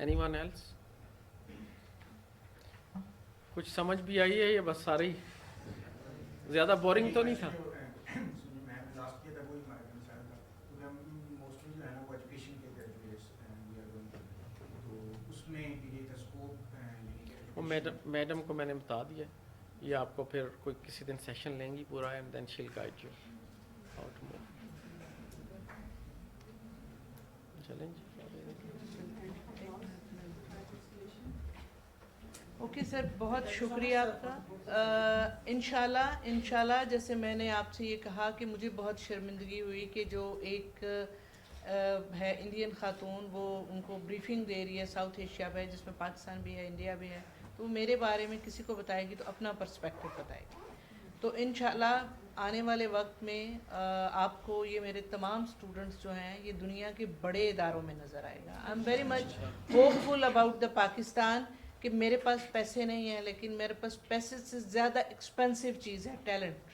Anyone else? کچھ سمجھ بھی آئی ہے یا بس سارے ہی زیادہ بورنگ تو نہیں تھا؟ میں لاسٹ کیا تھا وہی ہمارا کنسرن تھا, کیونکہ ہم موسٹلی جو ہے نا وہ ایجوکیشن کے گریجویٹس تو اس میں یہ تھا اسکوپ. وہ میڈم کو میں نے بتا دیا, یہ آپ کو پھر کوئی کسی دن سیشن لیں گی پورا, and then she'll guide you how to move. چلیں جی. اوکے سر, بہت شکریہ آپ کا. انشاءاللہ جیسے میں نے آپ سے یہ کہا کہ مجھے بہت شرمندگی ہوئی کہ جو ایک ہے انڈین خاتون, وہ ان کو بریفنگ دے رہی ہے ساؤتھ ایشیا پہ, جس میں پاکستان بھی ہے, انڈیا بھی ہے, تو میرے بارے میں کسی کو بتائے گی تو اپنا پرسپیکٹو بتائے گی. تو انشاءاللہ آنے والے وقت میں آپ کو یہ میرے تمام اسٹوڈنٹس جو ہیں یہ دنیا کے بڑے اداروں میں نظر آئے گا. I am very much hopeful about the Pakistan کہ میرے پاس پیسے نہیں ہیں, لیکن میرے پاس پیسے سے زیادہ ایکسپینسو چیز ہے ٹیلنٹ,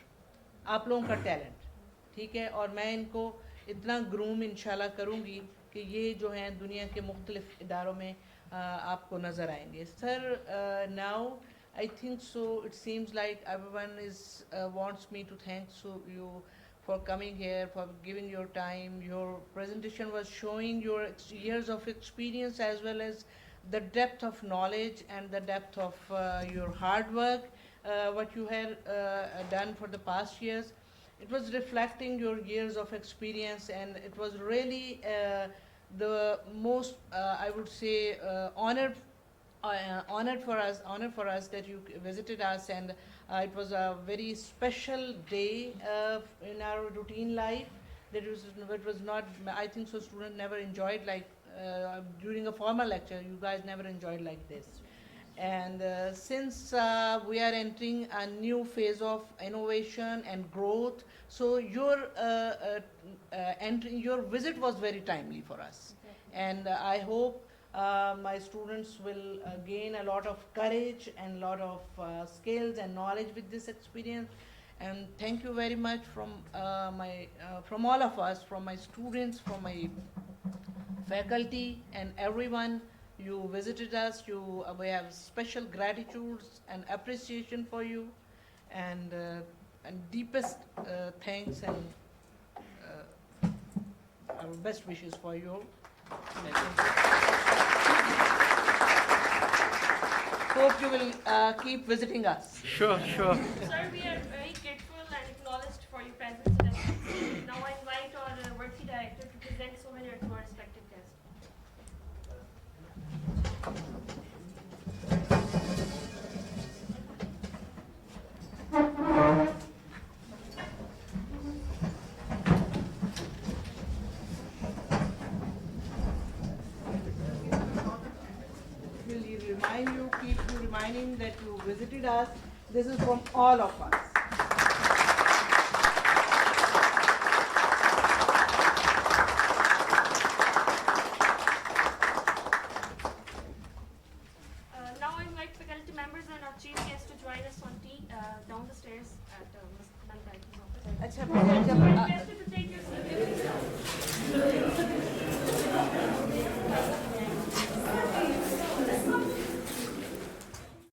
آپ لوگوں کا ٹیلنٹ, ٹھیک ہے. اور میں ان کو اتنا گروم انشاءاللہ کروں گی کہ یہ جو ہیں دنیا کے مختلف اداروں میں آپ کو نظر آئیں گے. سر now I think so it seems like everyone wants me to thank you for coming here, for giving your time. Your presentation was showing your years of experience as well as the depth of knowledge and the depth of your hard work, what you had done for the past years. It was reflecting your years of experience, and it was really the most, I would say, honored for us that you visited us, and it was a very special day in our routine life. It was not, I think so, students never enjoyed like during a formal lecture, you guys never enjoyed like this. And since we are entering a new phase of innovation and growth, so your visit was very timely for us. And I hope my students will gain a lot of courage and a lot of skills and knowledge with this experience. And thank you very much from all of us, from my students, from my faculty and everyone. You visited us. We have special gratitude and appreciation for you, and deepest thanks and our best wishes for you. Hope you will keep visiting us. Sure. Sir, we are very grateful and acknowledged for your presence in us. Now I invite our worthy director to present souvenir to our respected guests. Keep you reminding that you visited us. This is from all of us. Now I invite faculty members and our chief guest to join us on tea down the stairs at Ms. Malbai's office. اچھا